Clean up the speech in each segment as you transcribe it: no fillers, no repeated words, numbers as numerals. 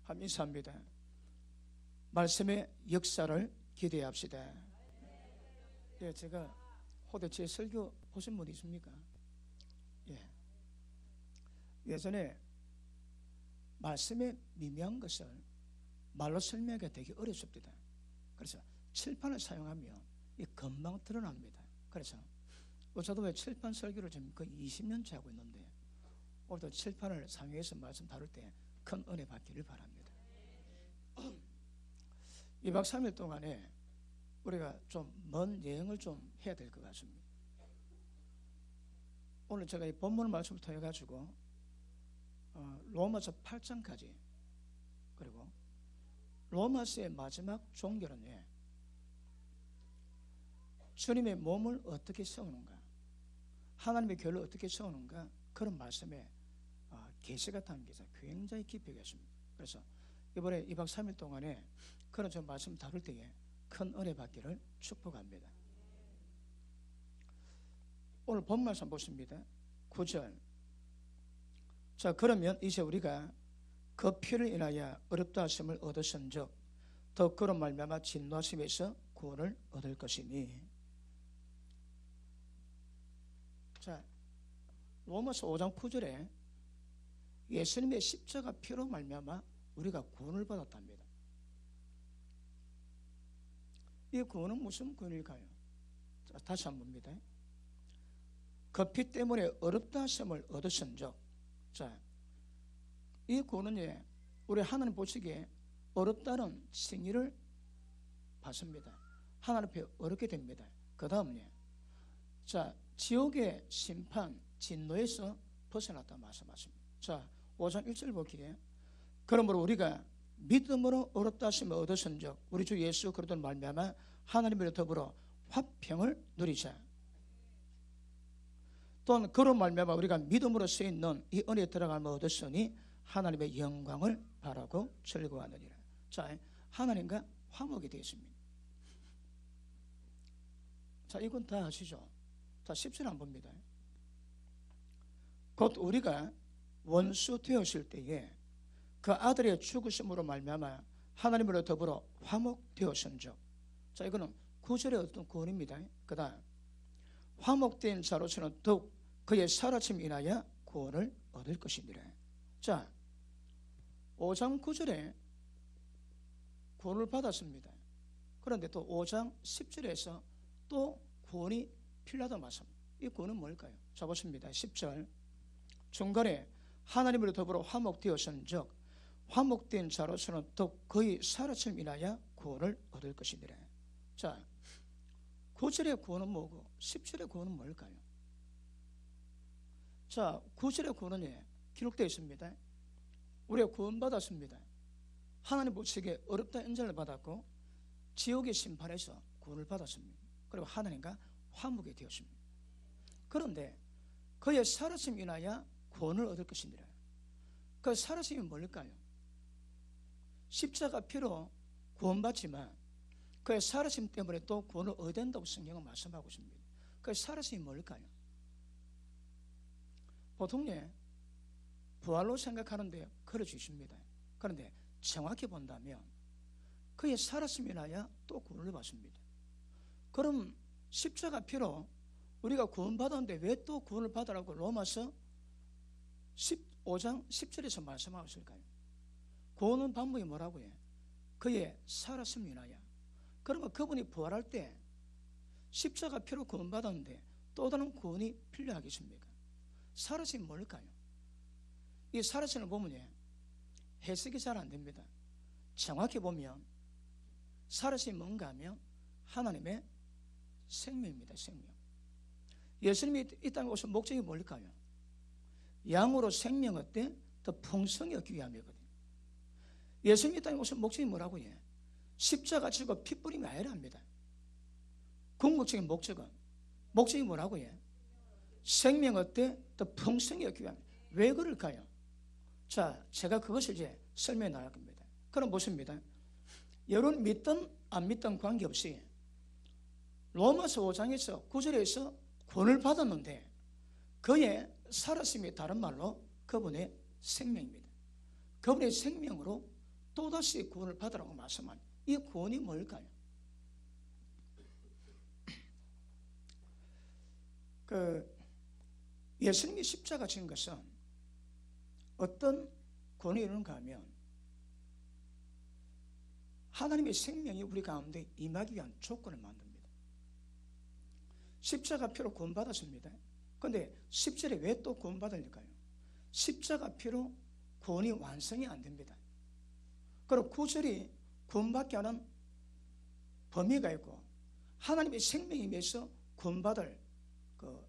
한번 인사합니다. 말씀의 역사를 기대합시다. 예, 제가 혹시 제 설교 보신 분 있습니까? 예. 예전에 말씀의 미묘한 것을 말로 설명하기가 되게 어렵습니다. 그래서 칠판을 사용하면 이 금방 드러납니다. 그래서 저도 왜 칠판 설교를 지금 거의 20년째 하고 있는데 오늘도 칠판을 사용해서 말씀 다룰 때 큰 은혜 받기를 바랍니다. 2박 3일 동안에 우리가 좀 먼 여행을 좀 해야 될 것 같습니다. 오늘 제가 이 본문 말씀을 통해 가지고 로마서 8장까지, 그리고 로마서의 마지막 종결은 주님의 몸을 어떻게 세우는가, 하나님의 교회를 어떻게 세우는가, 그런 말씀에 계시가 담겨서 굉장히 깊이 있습니다. 그래서 이번에 2박 3일 동안에 그런 저 말씀 다룰 때에 큰 은혜 받기를 축복합니다. 오늘 본 말씀 보십니다. 9절. 자, 그러면 이제 우리가 그 피를 인하여 어렵다 하심을 얻었은즉 더 그런 말미암아 진노하심에서 구원을 얻을 것이니. 자, 로마서 5장 9절에 예수님의 십자가 피로 말미암아 우리가 구원을 받았답니다. 이 구원은 무슨 구원일까요? 자, 다시 한번 봅니다. 그 피 때문에 어렵다 하심을 얻었은즉. 자, 이 구원은 우리 하나님 보시기에 어렵다는 칭의를 받습니다. 하나님 앞에 어렵게 됩니다. 그 다음에 자, 지옥의 심판, 진노에서 벗어났다 말씀하십니다. 자, 5장 1절 보기에 그러므로 우리가 믿음으로 어렵다 하심을 얻었은즉 우리 주 예수 그리스도로 말미암아 하나님으로 더불어 화평을 누리자. 또한 그로 말미암아 우리가 믿음으로 쓰여있는 이 은혜에 들어가면 얻었으니 하나님의 영광을 바라고 즐거워하느니라. 자, 하나님과 화목이 되었습니다. 자, 이건 다 아시죠? 자, 10절 한번 봅니다. 곧 우리가 원수 되었을 때에 그 아들의 죽으심으로 말미암아 하나님으로 더불어 화목되었은즉. 자, 이거는 9절의 어떤 구원입니다. 그 다음 화목된 자로서는 더욱 그의 살아침에 인하여 구원을 얻을 것이니라. 자, 5장 9절에 구원을 받았습니다. 그런데 또 5장 10절에서 또 구원이 필요하다고 말씀합니다. 이 구원은 뭘까요? 자, 보십니다. 10절 중간에 하나님으로 더불어 화목되었은즉 화목된 자로서는 더욱 그의 살아침에 인하여 구원을 얻을 것이니라. 자, 9절의 구원은 뭐고 10절의 구원은 뭘까요? 자, 9절의 구원은 기록되어 있습니다. 우리가 구원받았습니다. 하나님 보시기에 어렵다 인정을 받았고 지옥의 심판에서 구원을 받았습니다. 그리고 하나님과 화목이 되었습니다. 그런데 그의 살아심에 인하여 구원을 얻을 것이니라. 그 살아심이 뭘까요? 십자가 피로 구원받지만 그의 살아심 때문에 또 구원을 얻어야 된다고 성경은 말씀하고 있습니다. 그 살아심이 뭘까요? 보통 부활로 생각하는데 그려주십니다. 그런데 정확히 본다면 그의 살아심에 인하여 또 구원을 받습니다. 그럼 십자가 피로 우리가 구원받았는데 왜 또 구원을 받으라고 로마서 15장 10절에서 말씀하고 있을까요? 구원은 방법이 뭐라고 해? 그의 살아심에 인하여. 그러면 그분이 부활할 때 십자가 피로 구원받았는데 또 다른 구원이 필요하겠습니까? 살아심이 뭘까요? 이 살아심을 보면 해석이 잘 안 됩니다. 정확히 보면 살아심이 뭔가 하면 하나님의 생명입니다. 생명. 예수님이 이 땅에 오신 목적이 뭘까요? 양으로 생명 어때? 더 풍성히 얻기 위함이거든요. 예수님이 이 땅에 오신 목적이 뭐라고 해? 십자가 지고 피 뿌림이 아니랍니다. 궁극적인 목적이 뭐라고 해? 생명 어때? 더 풍성히 얻기 위함. 왜 그럴까요? 자, 제가 그것을 이제 설명해 나갈 겁니다. 그럼 보십니다. 여러분 믿든 안 믿든 관계없이 로마서 5장에서 9절에서 구원을 받았는데 그의 살아심이 다른 말로 그분의 생명입니다. 그분의 생명으로 또다시 구원을 받으라고 말씀한 이 구원이 뭘까요? 예수님이 십자가 진 것은 어떤 구원이 이루는가 하면 하나님의 생명이 우리 가운데 임하기 위한 조건을 만듭니다. 십자가 피로 구원받았습니다. 그런데 10절에 왜 또 구원받을까요? 십자가 피로 구원이 완성이 안 됩니다. 그리고 9절이 구원받게 하는 범위가 있고 하나님의 생명에 의해서 구원받을 그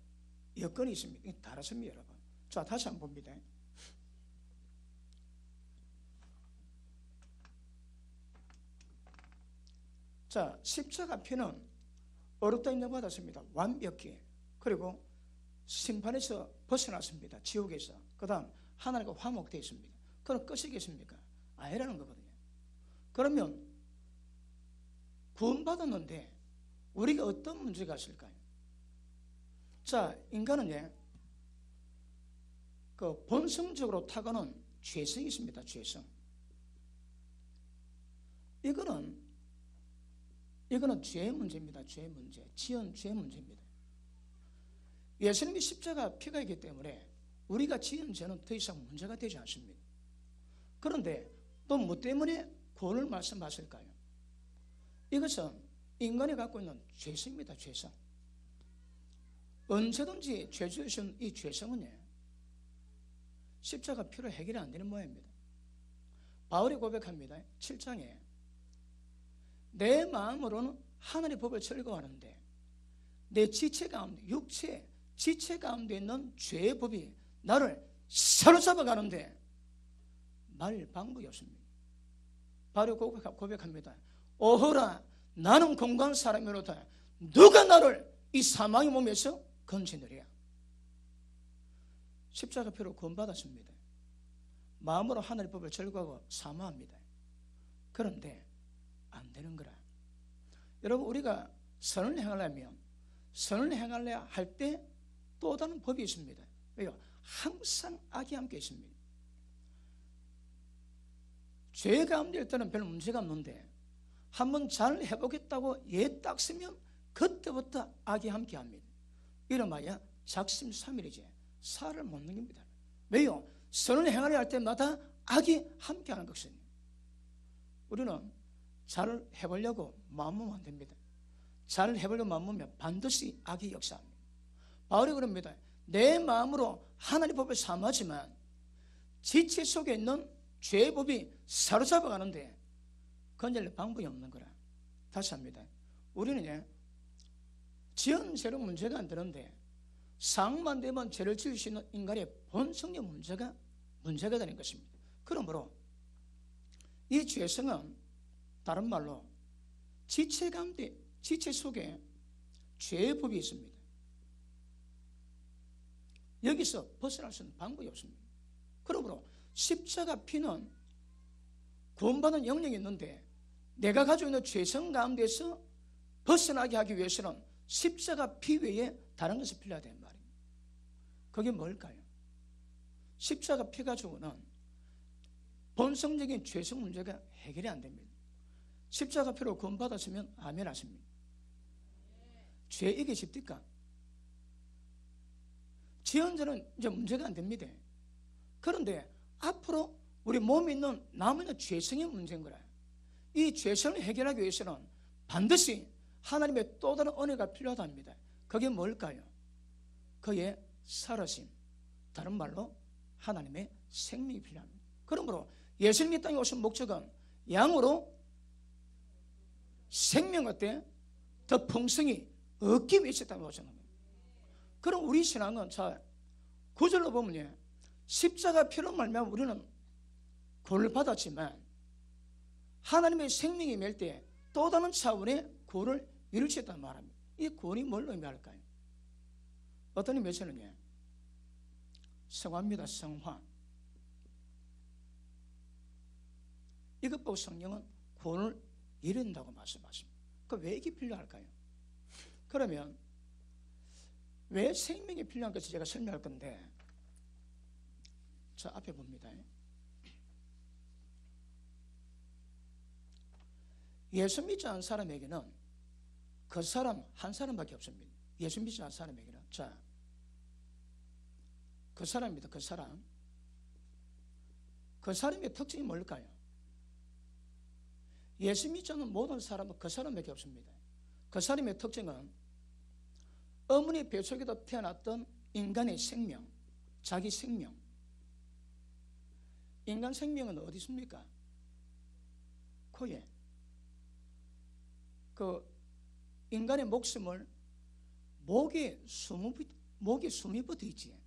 여건이 있습니다. 이게 다르습니다, 여러분. 자, 다시 한번 봅니다. 자, 십자가 피는 어렵다 인정받았습니다. 완벽히. 그리고 심판에서 벗어났습니다. 지옥에서. 그 다음 하나님과 화목되어 있습니다. 그럼 끝이겠습니까? 아니라는 거거든요. 그러면 구원받았는데 우리가 어떤 문제가 있을까요? 자, 인간은 그 본성적으로 타고난 죄성이 있습니다. 죄성. 이거는 죄의 문제입니다. 죄의 문제. 지은 죄의 문제입니다. 예수님이 십자가 피가 있기 때문에 우리가 지은 죄는 더 이상 문제가 되지 않습니다. 그런데 또 뭐 때문에 구원을 말씀하실까요? 이것은 인간이 갖고 있는 죄성입니다. 죄성. 언제든지 죄 지으신 이 죄성은 십자가 피로 해결이 안 되는 모양입니다. 바울이 고백합니다. 7장에 내 마음으로는 하나님의 법을 즐거워하는데 내 지체 가운데, 육체 지체 가운데 있는 죄의 법이 나를 사로잡아 가는데 말 방법이 없습니다. 바로 고백합니다. 오호라, 나는 공고한 사람이로다. 누가 나를 이 사망의 몸에서 건지느랴. 십자가 피로 구원받았습니다. 마음으로 하나님의 법을 즐거워하고 사모합니다. 그런데 안 되는 거라. 여러분, 우리가 선을 행하려면 선을 행하려야 할 때 또 다른 법이 있습니다. 왜요? 항상 악이 함께 있습니다. 죄 가운데 일단은 별 문제가 없는데 한번 잘 해보겠다고 예 딱 쓰면 그때부터 악이 함께 합니다. 이름하여 작심삼일이지 살을 못 넘깁니다. 왜요? 선을 행하려 할 때마다 악이 함께 하는 것이거든요. 우리는 잘 해보려고 마음먹으면 안 됩니다. 잘 해보려고 마음먹으면 반드시 악이 역사합니다. 바울이 그럽니다. 내 마음으로 하나님의 법을 사모하지만 지체 속에 있는 죄의 법이 사로잡아가는데 건질 방법이 없는 거라. 다시 합니다. 우리는 지은 죄로 문제가 안 되는데 상만 되면 죄를 지을 수 있는 인간의 본성의 문제가 되는 것입니다. 그러므로 이 죄성은 다른 말로 지체 가운데, 지체 속에 죄의 법이 있습니다. 여기서 벗어날 수 있는 방법이 없습니다. 그러므로 십자가 피는 구원받은 영역이 있는데 내가 가지고 있는 죄성 가운데서 벗어나게 하기 위해서는 십자가 피 외에 다른 것이 필요하다는 말입니다. 그게 뭘까요? 십자가 피 가지고는 본성적인 죄성 문제가 해결이 안 됩니다. 십자가 피로 구원받았으면 아멘 하십니다. 죄 이기십니까? 지은 죄는 이제 문제가 안 됩니다. 그런데 앞으로 우리 몸에 있는 남은 죄성의 문제인 거라. 이 죄성을 해결하기 위해서는 반드시 하나님의 또 다른 은혜가 필요하답니다. 그게 뭘까요? 그의 살아심, 다른 말로 하나님의 생명이 필요합니다. 그러므로 예수님이 땅에 오신 목적은 양으로 생명을 더 풍성히 얻기 위해서 땅에 오신 겁니다. 그럼 우리 신앙은 자 9절로 보면 십자가 피로 말미암아 우리는 구원을 받았지만 하나님의 생명이 맺을 때 또 다른 차원의 구원을 이룰 수 있다는 말입니다. 이 구원이 뭘 의미할까요? 어떤 의미에서는 성화입니다. 성화. 이것 보고 성령은 구원을 이룬다고 말씀하십니다. 왜 이게 필요할까요? 그러면 왜 생명이 필요한 것을 제가 설명할 건데, 자 앞에 봅니다. 예수 믿지 않은 사람에게는 그 사람 한 사람밖에 없습니다. 예수 믿지 않은 사람에게는. 자, 그 사람입니다. 그 사람. 그 사람의 특징이 뭘까요? 예수 믿지 않는 모든 사람은 그 사람밖에 없습니다. 그 사람의 특징은 어머니 뱃속에서 태어났던 인간의 생명, 자기 생명. 인간 생명은 어디 있습니까? 코에. 그 인간의 목숨을 목에 숨이 붙어 있지.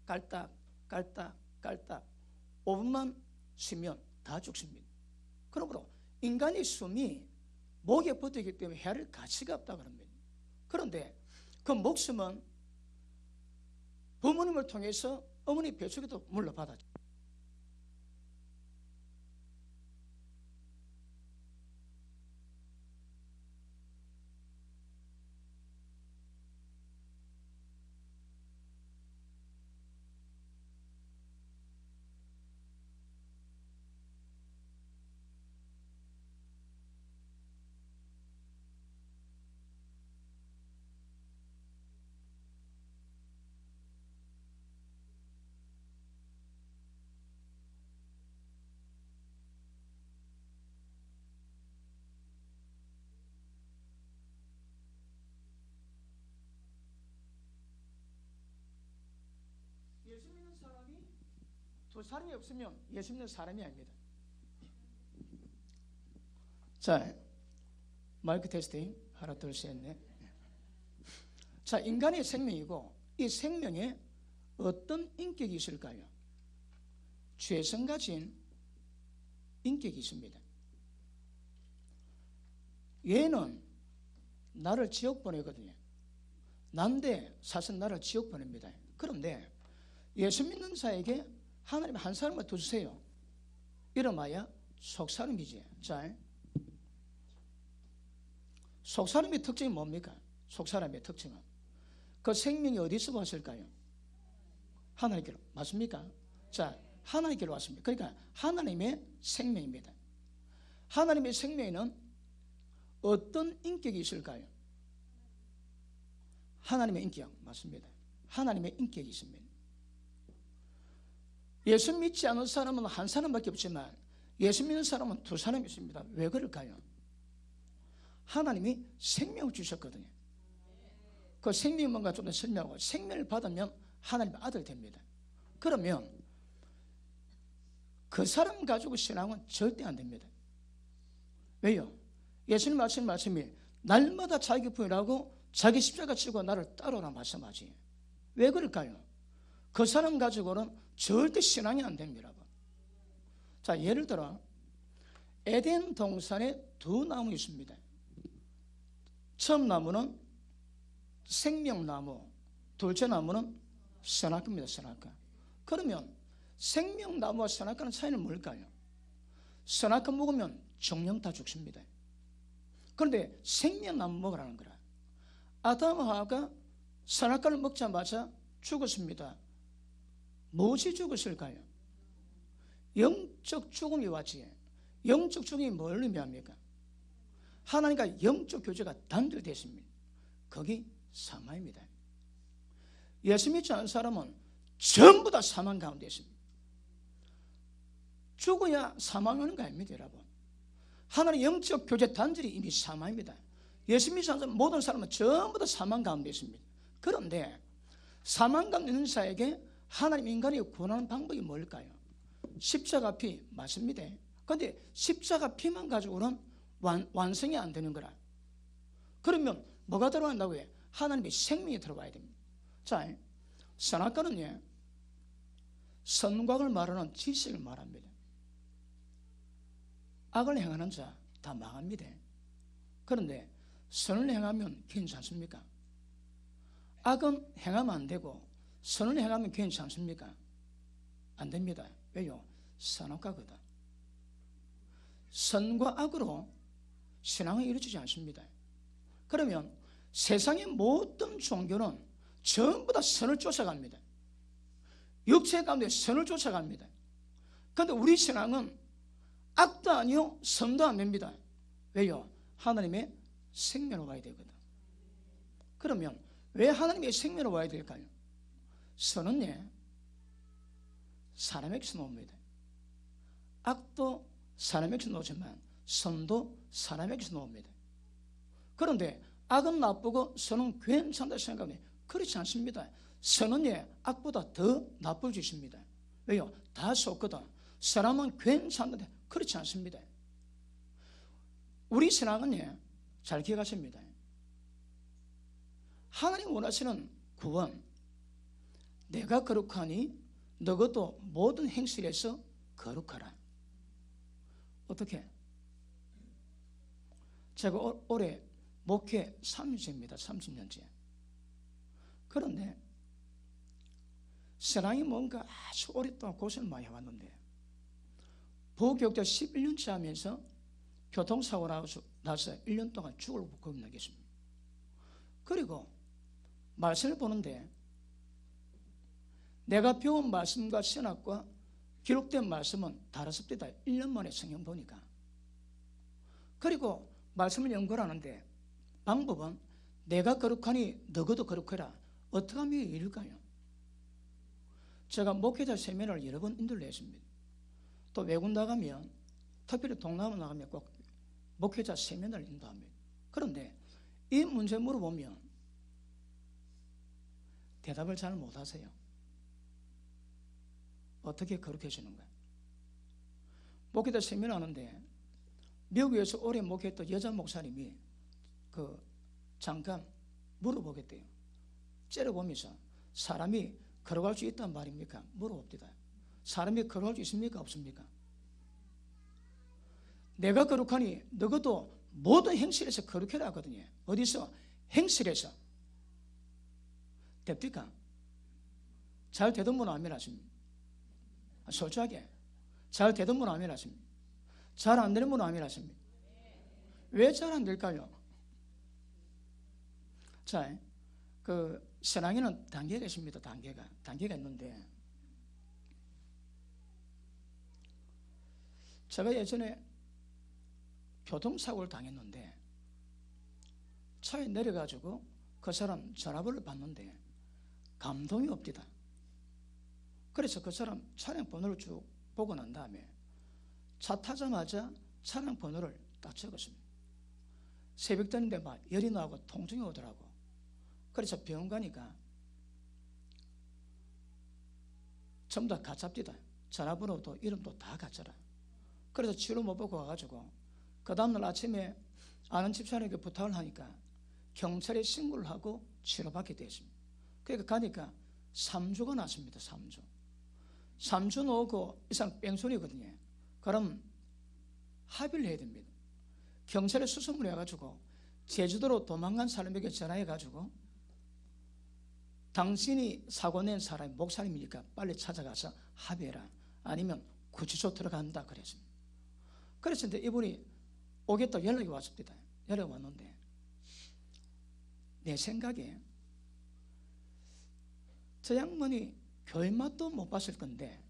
깔딱 깔딱 깔딱 5분만 쉬면 다 죽습니다. 그러므로 인간의 숨이 목에 붙어있기 때문에 헤아릴 가치가 없다 그럽니다. 그런데 그 목숨은 부모님을 통해서 어머니 뱃속에도 물러받았죠. 예수 믿는 사람이 두 사람이 없으면 예수 믿는 사람이 아닙니다. 자, 마이크 테스팅. 하나, 둘, 셋, 넷. 자, 인간의 생명이고 이 생명에 어떤 인격이 있을까요? 죄성 가진 인격이 있습니다. 얘는 나를 지옥 보내거든요. 난데 사실 나를 지옥 보냅니다. 그런데 예수 믿는 자에게 하나님 한 사람만 더 주세요. 이름하여 속사람이지. 자, 속사람의 특징이 뭡니까? 속사람의 특징은 그 생명이 어디서 왔을까요? 하나님께로. 맞습니까? 자, 하나님께로 왔습니다. 그러니까 하나님의 생명입니다. 하나님의 생명에는 어떤 인격이 있을까요? 하나님의 인격. 맞습니다. 하나님의 인격이 있습니다. 예수 믿지 않은 사람은 한 사람밖에 없지만 예수 믿는 사람은 두 사람이 있습니다. 왜 그럴까요? 하나님이 생명을 주셨거든요. 그 생명이 뭔가 좀 더 설명하고, 생명을 받으면 하나님의 아들 됩니다. 그러면 그 사람 가지고 신앙은 절대 안 됩니다. 왜요? 예수님 말씀이 날마다 자기 부인하고 자기 십자가 지고 나를 따르라 말씀하지. 왜 그럴까요? 그 사람 가지고는 절대 신앙이 안 됩니다. 자, 예를 들어 에덴 동산에 두 나무 있습니다. 처음 나무는 생명나무, 둘째 나무는 선악과입니다. 선악과. 그러면 생명나무와 선악과는 차이는 뭘까요? 선악과 먹으면 정령 다 죽습니다. 그런데 생명나무 먹으라는 거라. 아담과 하와가 선악과를 먹자마자 죽었습니다. 무엇이 죽었을까요? 영적 죽음이 왔지. 영적 죽음이 뭘 의미합니까? 하나님과 영적 교제가 단절됐습니다. 거기 사망입니다. 예수 믿지 않은 사람은 전부 다 사망 가운데 있습니다. 죽어야 사망하는 거 아닙니다, 여러분. 하나님의 영적 교제 단절이 이미 사망입니다. 예수 믿지 않는 모든 사람은 전부 다 사망 가운데 있습니다. 그런데 사망 가운데 있는 자에게 하나님 인간이 구원하는 방법이 뭘까요? 십자가 피 맞습니다. 그런데 십자가 피만 가지고는 완성이 안 되는 거라. 그러면 뭐가 들어간다고 해요? 하나님의 생명이 들어가야 됩니다. 자, 선악과는요, 선악을 말하는 지식을 말합니다. 악을 행하는 자 다 망합니다. 그런데 선을 행하면 괜찮습니까? 악은 행하면 안 되고 선을 행하면 괜찮습니까? 안 됩니다. 왜요? 선악과거든. 선과 악으로 신앙을 이루어지지 않습니다. 그러면 세상의 모든 종교는 전부 다 선을 쫓아갑니다. 육체 가운데 선을 쫓아갑니다. 그런데 우리 신앙은 악도 아니요 선도 안 됩니다. 왜요? 하나님의 생명으로 와야 되거든. 그러면 왜 하나님의 생명으로 와야 될까요? 선은 사람에게서 나옵니다. 악도 사람에게서 나오지만 선도 사람에게서 나옵니다. 그런데 악은 나쁘고 선은 괜찮다 생각하면 그렇지 않습니다. 선은 악보다 더 나쁠 짓입니다. 왜요? 다 속거든. 사람은 괜찮은데 그렇지 않습니다. 우리 신앙은 잘 기억하십니다. 하나님 원하시는 구원, 내가 거룩하니 너것도 모든 행실에서 거룩하라. 어떻게? 제가 올해 목회 30년째입니다. 30년째. 그런데 신앙이 뭔가 아주 오랫동안 고생을 많이 해왔는데 부교육자 11년째 하면서 교통사고 나서 1년 동안 죽을 겁나겠습니다. 그리고 말씀을 보는데 내가 배운 말씀과 신학과 기록된 말씀은 다르습니다. 1년 만에 성경 보니까. 그리고 말씀을 연구하는데 방법은 내가 거룩하니 너희도 거룩해라. 어떻게 하면 이럴까요? 제가 목회자 세미나를 여러 번 인도를 했습니다. 또 외국 나가면, 특별히 동남아 나가면 꼭 목회자 세미나를 인도합니다. 그런데 이 문제 물어보면 대답을 잘 못하세요. 어떻게 거룩해지는 거야? 목회자 세미나 하는데 미국에서 오래 목회했던 여자 목사님이 잠깐 물어보겠대요. 째려보면서 사람이 거룩할 수 있단 말입니까? 물어봅니다. 사람이 거룩할 수 있습니까? 없습니까? 내가 거룩하니 너희도 모든 행실에서 거룩해라 하거든요. 어디서? 행실에서. 됩니까? 잘 되던 분 아멘 하십니까? 솔직하게 잘 되던 분 아멘 하십니까? 잘 안 되는 분 아멘 하십니까? 왜 잘 안 될까요? 자, 신앙에는 단계가 있습니다. 단계가 있는데 제가 예전에 교통사고를 당했는데 차에 내려가지고 그 사람 전화번호를 받는데 감동이 없디다. 그래서 그 사람 차량 번호를 쭉 보고 난 다음에 차 타자마자 차량 번호를 딱 적었습니다. 새벽 되는데 막 열이 나고 통증이 오더라고. 그래서 병원 가니까 전부 다 가짜입니다. 전화번호도 이름도 다 가짜라. 그래서 치료 못 받고 와가지고 그 다음날 아침에 아는 집사람에게 부탁을 하니까 경찰에 신고를 하고 치료받게 됐습니다. 그러니까 가니까 3주가 났습니다. 3주 놓고 이상 뺑소니거든요. 그럼 합의를 해야 됩니다. 경찰에 수소문을 해가지고 제주도로 도망간 사람에게 전화해가지고 당신이 사고 낸 사람이 목사님이니까 빨리 찾아가서 합의해라. 아니면 구치소 들어간다 그랬습니다. 그래서 이분이 오겠다고 연락이 왔습니다. 연락이 왔는데 내 생각에 저 양반이 교회 맛도 못 봤을 건데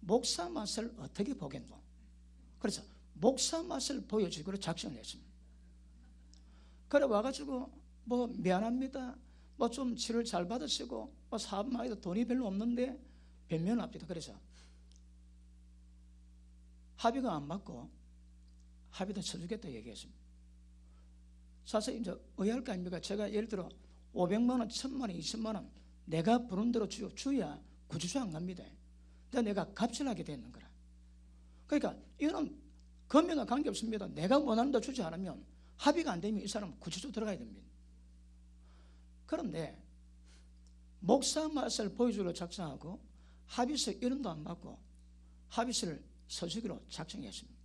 목사 맛을 어떻게 보겠노? 그래서 목사 맛을 보여주기로 작정을 했습니다. 그래 와가지고 뭐 미안합니다. 뭐 좀 치료를 잘 받으시고 뭐 사업만 해도 돈이 별로 없는데 변면합니다. 그래서 합의가 안 맞고 합의도 쳐주겠다 얘기했습니다. 사실 이제 의아할 거 아닙니까? 제가 예를 들어 500만 원, 1000만 원, 20만 원 내가 부른 대로 주야 구치소 안 갑니다. 내가 값을 하게 되는 거라. 그러니까 이거는 금액과 관계없습니다. 내가 원하는 대로 주지 않으면 합의가 안 되면 이 사람은 구치소 들어가야 됩니다. 그런데 목사 맛을 보여주기로 작정하고 합의서 이름도 안 받고 합의서를 서주기로 작정했습니다.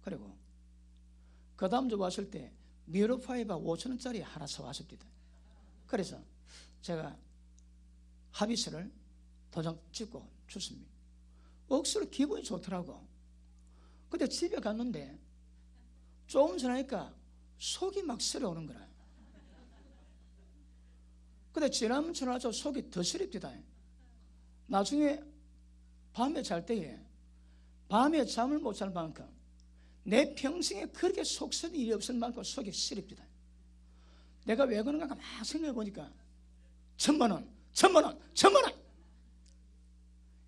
그리고 그 다음 주 왔을 때 미러파이바 5,000원짜리 하나 사왔습니다. 그래서 제가 합의서를 도장 찍고 줬습니다. 억수로 기분이 좋더라고. 근데 집에 갔는데 조금 지나니까 속이 막 쓰려오는 거라. 근데 지나면 지나서 속이 더 쓰립니다. 나중에 밤에 잘 때에 밤에 잠을 못 잘 만큼 내 평생에 그렇게 속 쓰는 일이 없을 만큼 속이 쓰립니다. 내가 왜 그런가 막 생각해 보니까 1,000만 원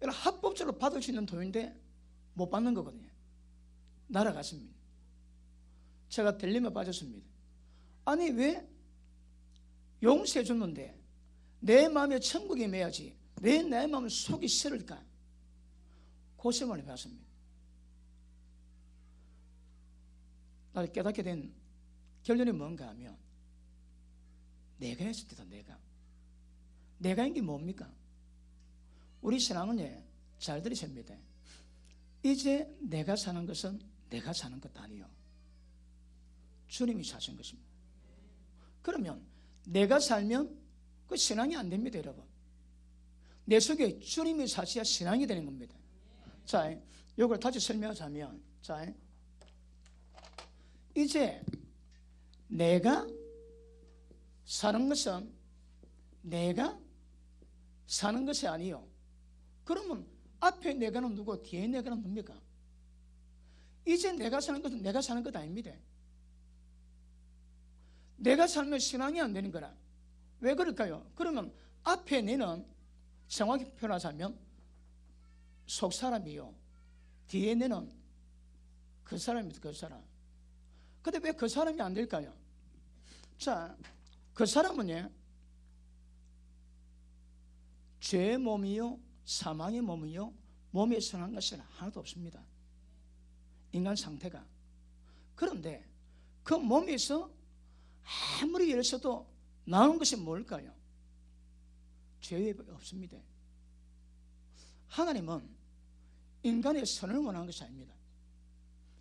이런 합법적으로 받을 수 있는 돈인데 못 받는 거거든요. 날아갔습니다. 제가 딜레마에 빠졌습니다. 아니 왜 용서해 줬는데 내 마음에 천국이 매야지 왜 내 마음은 속이 싫을까? 고심을 해봤습니다. 나를 깨닫게 된 결론이 뭔가 하면 내가 했을 때다. 내가 한 게 뭡니까? 우리 신앙은 잘 들으십니다. 이제 내가 사는 것은 내가 사는 것 아니요 주님이 사신 것입니다. 그러면 내가 살면 그 신앙이 안 됩니다, 여러분. 내 속에 주님이 사셔야 신앙이 되는 겁니다. 자, 이걸 다시 설명하자면, 자, 이제 내가 사는 것은 내가 사는 것이 아니요. 그러면 앞에 내가는 누구, 뒤에 내가는 뭡니까? 이제 내가 사는 것은 내가 사는 것 아닙니다. 내가 살면 신앙이 안 되는 거라. 왜 그럴까요? 그러면 앞에 내는 정확히 표현하자면 속 사람이요, 뒤에 내는 그 사람입니다. 그 사람. 근데 왜 그 사람이 안 될까요? 자, 그 사람은 죄의 몸이요 사망의 몸이요 몸에 선한 것은 하나도 없습니다. 인간 상태가. 그런데 그 몸에서 아무리 애를 써도 나오는 것이 뭘까요? 죄밖에 없습니다. 하나님은 인간의 선을 원하는 것이 아닙니다.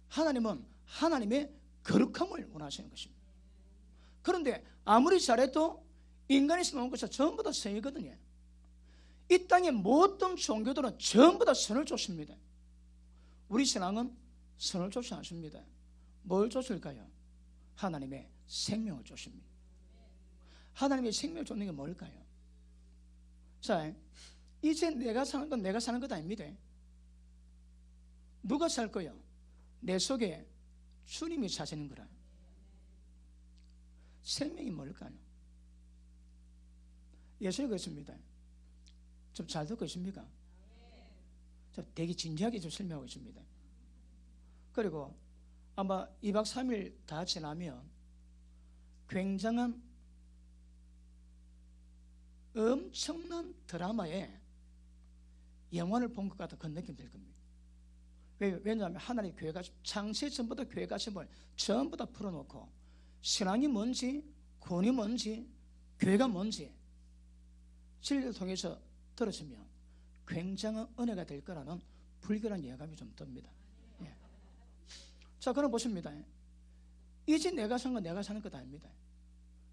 하나님은 하나님의 거룩함을 원하시는 것입니다. 그런데 아무리 잘해도 인간에서 나온 것은 전부 다 선이거든요. 이 땅의 모든 종교들은 전부 다 선을 쫓습니다. 우리 신앙은 선을 쫓지 않습니다. 뭘 쫓을까요? 하나님의 생명을 쫓습니다. 하나님의 생명을 쫓는 게 뭘까요? 자, 이제 내가 사는 건 내가 사는 것 아닙니다. 누가 살 거요? 내 속에 주님이 사시는 거라. 생명이 뭘까요? 예수님 그렇습니다. 좀 잘 듣고 있습니까? 좀 되게 진지하게 좀 설명하고 있습니다. 그리고 아마 2박 3일 다 지나면 굉장한 엄청난 드라마에 영화를 본 것 같은 그런 느낌이 들 겁니다. 왜냐하면 하나님의 교회가 창세 전부터 교회 가슴을 전부 다 풀어놓고 신앙이 뭔지 구원이 뭔지 교회가 뭔지 진리를 통해서 들었으면 굉장한 은혜가 될 거라는 불길한 예감이 좀 듭니다. 예. 자, 그럼 보십니다. 이제 내가 사는 건 내가 사는 것 아닙니다.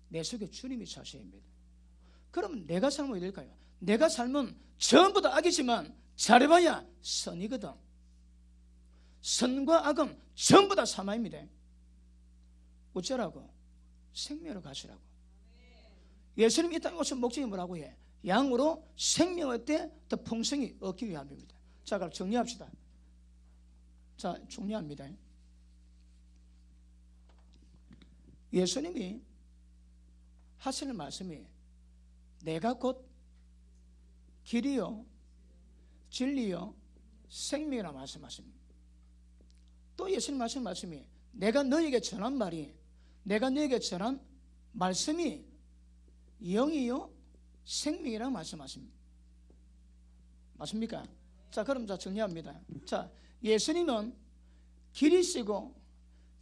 내 속에 주님이 사셔야 합니다. 그럼 내가 살면 어떻게 될까요? 내가 살면 전부 다 악이지만 잘해봐야 선이거든. 선과 악은 전부 다 사마입니다. 어쩌라고? 생명으로 가시라고. 예수님 이 땅에 오신 목적이 뭐라고 해? 양으로 생명의 때 더 풍성히 얻기 위함입니다. 자, 그럼 정리합시다. 자, 정리합니다. 예수님이 하시는 말씀이 내가 곧 길이요 진리요 생명이라 말씀하십니다. 또 예수님 말씀이 내가 너에게 전한 말이 내가 너에게 전한 말씀이 영이요 생명이라 말씀하십니다. 맞습니까? 자, 그럼 자 정리합니다. 자, 예수님은 길이시고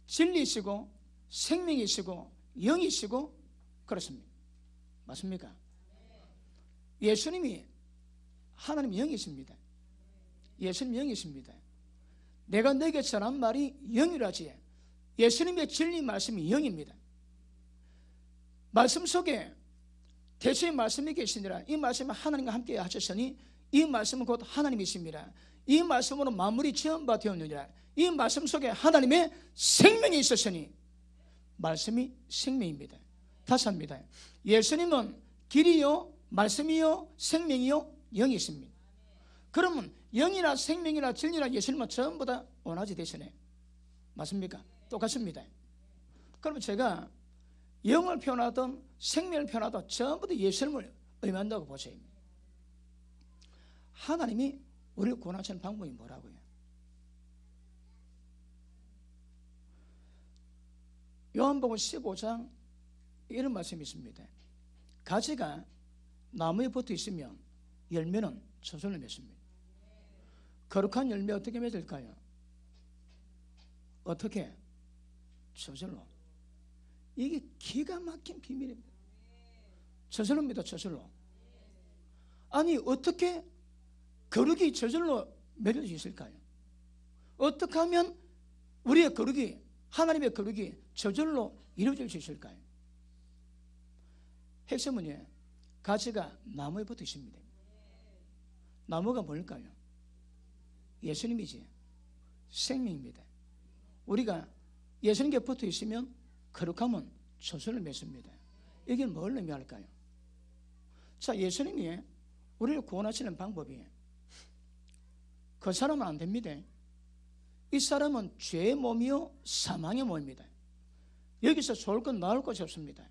진리시고 생명이시고 영이시고 그렇습니다. 맞습니까? 예수님이 하나님 영이십니다. 예수님 영이십니다. 내가 너에게 전한 말이 영이라지. 예수님의 진리 말씀이 영입니다. 말씀 속에 대수의 말씀이 계시니라. 이 말씀은 하나님과 함께 하셨으니 이 말씀은 곧 하나님이십니다. 이 말씀으로 만물이 지은 바 되었느니라. 이 말씀 속에 하나님의 생명이 있었으니 말씀이 생명입니다. 다시 합니다. 예수님은 길이요 말씀이요 생명이요 영이십니다. 그러면 영이나 생명이나 진리나 예수님은 전부 다 원하지 되시네. 맞습니까? 똑같습니다. 그러면 제가 영을 표현하든 생명을 표현하든 전부 다 예수님을 의미한다고 보세요. 하나님이 우리를 구원하시는 방법이 뭐라고요? 요한복음 15장 이런 말씀이 있습니다. 가지가 나무에 붙어 있으면 열매는 저절로 맺습니다. 거룩한 열매 어떻게 맺을까요? 어떻게? 저절로. 이게 기가 막힌 비밀입니다. 저절로입니다. 저절로. 아니 어떻게 거룩이 저절로 맺을 수 있을까요? 어떻게 하면 우리의 거룩이, 하나님의 거룩이 저절로 이루어질 수 있을까요? 핵심은 가지가 나무에 붙어 있습니다. 나무가 뭘까요? 예수님이지. 생명입니다. 우리가 예수님께 붙어 있으면 거룩하면 저절로 맺습니다. 이게 뭘 의미할까요? 자, 예수님이 우리를 구원하시는 방법이 그 사람은 안 됩니다. 이 사람은 죄의 몸이요 사망의 몸입니다. 여기서 좋을 건 나을 것이 없습니다.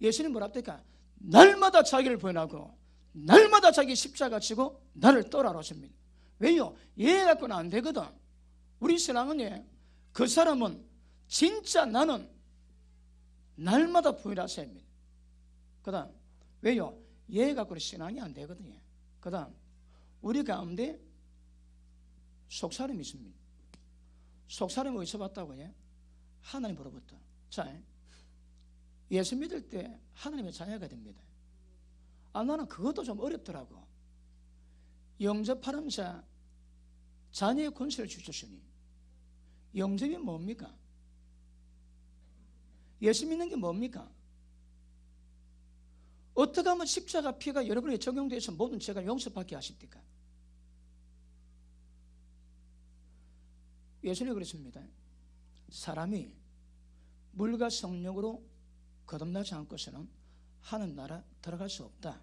예수님 뭐랍니까? 날마다 자기를 부인하고 날마다 자기 십자가 지고 나를 따라오라 하십니다. 왜요? 얘 갖고는 안 되거든. 우리 신앙은 그 사람은 진짜 나는 날마다 부인하셔야 합니다. 그 다음 왜요? 얘 갖고는 신앙이 안 되거든요. 그 다음 우리 가운데 속사람이 있습니다. 속사람이 어디서 봤다고요? 하나님으로부터. 자, 예수 믿을 때 하나님의 자녀가 됩니다. 아, 나는 그것도 좀 어렵더라고. 영접하는 자 자녀의 권세를 주셨으니 영접이 뭡니까? 예수 믿는 게 뭡니까? 어떻게 하면 십자가 피가 여러분에게 적용돼서 모든 죄가 용서받게 하십니까? 예수님이 그랬습니다. 사람이 물과 성령으로 거듭나지 않고서는 하는 나라 들어갈 수 없다.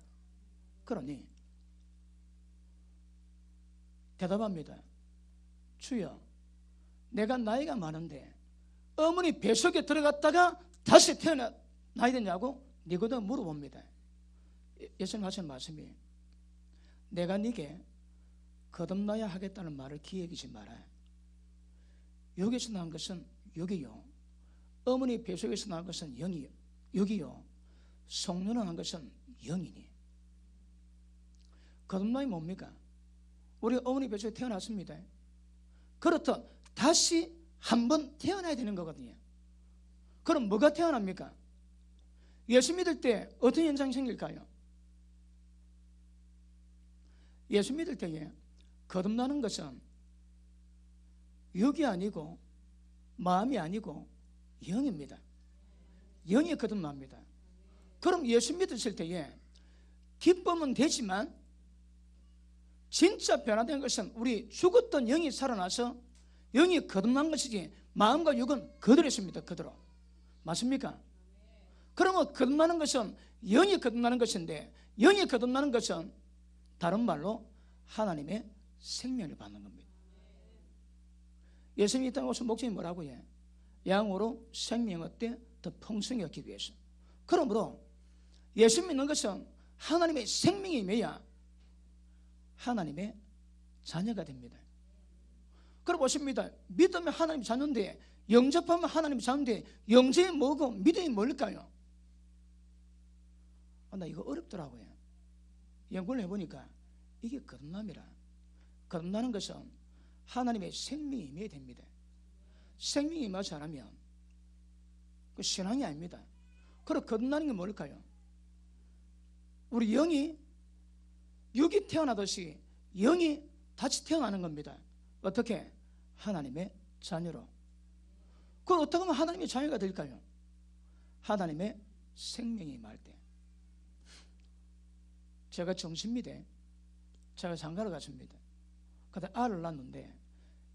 그러니 대답합니다. 주여, 내가 나이가 많은데 어머니 뱃속에 들어갔다가 다시 태어나야 되냐고 니거든 물어봅니다. 예수님 하신 말씀이 내가 네게 거듭나야 하겠다는 말을 기억이지 마라. 여기서 난 것은 여기요, 어머니 뱃속에서 난 것은 영이요, 여기요, 성령을 난 것은 영이니. 거듭남이 뭡니까? 우리 어머니 뱃속에 태어났습니다. 그렇다 다시 한번 태어나야 되는 거거든요. 그럼 뭐가 태어납니까? 예수 믿을 때 어떤 현상이 생길까요? 예수 믿을 때에 거듭나는 것은 육이 아니고 마음이 아니고 영입니다. 영이 거듭납니다. 그럼 예수 믿으실 때에 기쁨은 되지만 진짜 변화된 것은 우리 죽었던 영이 살아나서 영이 거듭난 것이지 마음과 육은 그대로 있습니다. 그대로. 맞습니까? 그러면 거듭나는 것은 영이 거듭나는 것인데 영이 거듭나는 것은 다른 말로 하나님의 생명을 받는 겁니다. 예수님이 이 땅에 오신 목적이 뭐라고 해? 양으로 생명 어때? 더 풍성히 얻기 위해서. 그러므로 예수 믿는 것은 하나님의 생명이 임해야 하나님의 자녀가 됩니다. 그럼 보십니다. 믿으면 하나님 자녀인데 영접하면 하나님 자녀인데 영접이 뭐고 믿음이 뭘까요? 나 이거 어렵더라고요. 연구를 해보니까 이게 거듭남이라. 거듭나는 것은 하나님의 생명이 임해야 됩니다. 생명이 임하지 않으면 그 신앙이 아닙니다. 그럼 거듭나는 게 뭘까요? 우리 영이 육이 태어나듯이 영이 다시 태어나는 겁니다. 어떻게? 하나님의 자녀로. 그걸 어떻게 하면 하나님의 자녀가 될까요? 하나님의 생명이 임할 때. 제가 정신미대, 제가 장가를 갔습니다. 그때 알을 낳았는데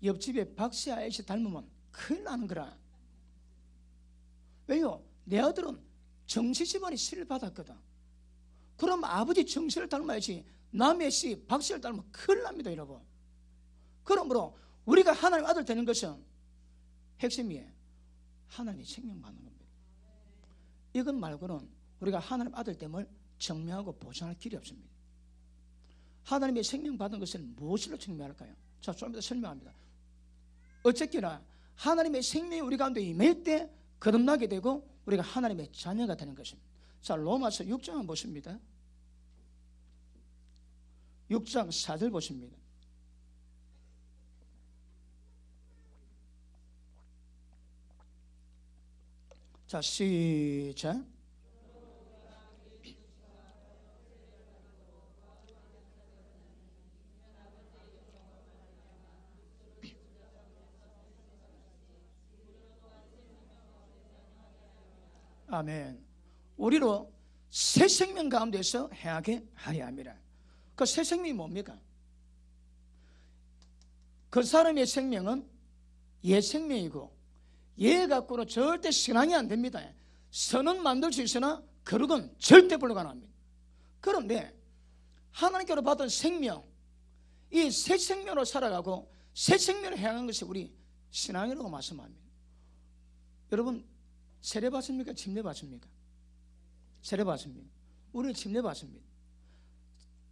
옆집에 박씨 아이씨 닮으면 큰일 나는 거라. 왜요? 내 아들은 정씨 집안이 씨를 받았거든. 그럼 아버지 정씨를 닮아야지 남의 씨 박씨를 닮으면 큰일 납니다, 여러분. 그러므로 우리가 하나님 아들 되는 것은 핵심이 하나님의 생명 받는 겁니다. 이것 말고는 우리가 하나님 아들됨을 증명하고 보장할 길이 없습니다. 하나님의 생명 받은 것을 무엇으로 증명할까요? 자, 좀 이따 설명합니다. 어쨌거나 하나님의 생명이 우리 가운데 임할 때 거듭나게 되고 우리가 하나님의 자녀가 되는 것입니다. 자, 로마서 6장 한번 보십니다. 6장 4절 보십니다. 자, 시작. 아멘. 우리로 새 생명 가운데서 행하게 하려 합니다. 그 새 생명이 뭡니까? 그 사람의 생명은 옛 생명이고 얘 갖고는 절대 신앙이 안 됩니다. 선은 만들 수 있으나 거룩은 절대 불가능합니다. 그런데 하나님께로 받은 생명, 이 새 생명으로 살아가고 새 생명을 행하는 것이 우리 신앙이라고 말씀합니다. 여러분 세례 받습니까? 침례 받습니까? 세례 받습니다. 우리는 침례 받습니다.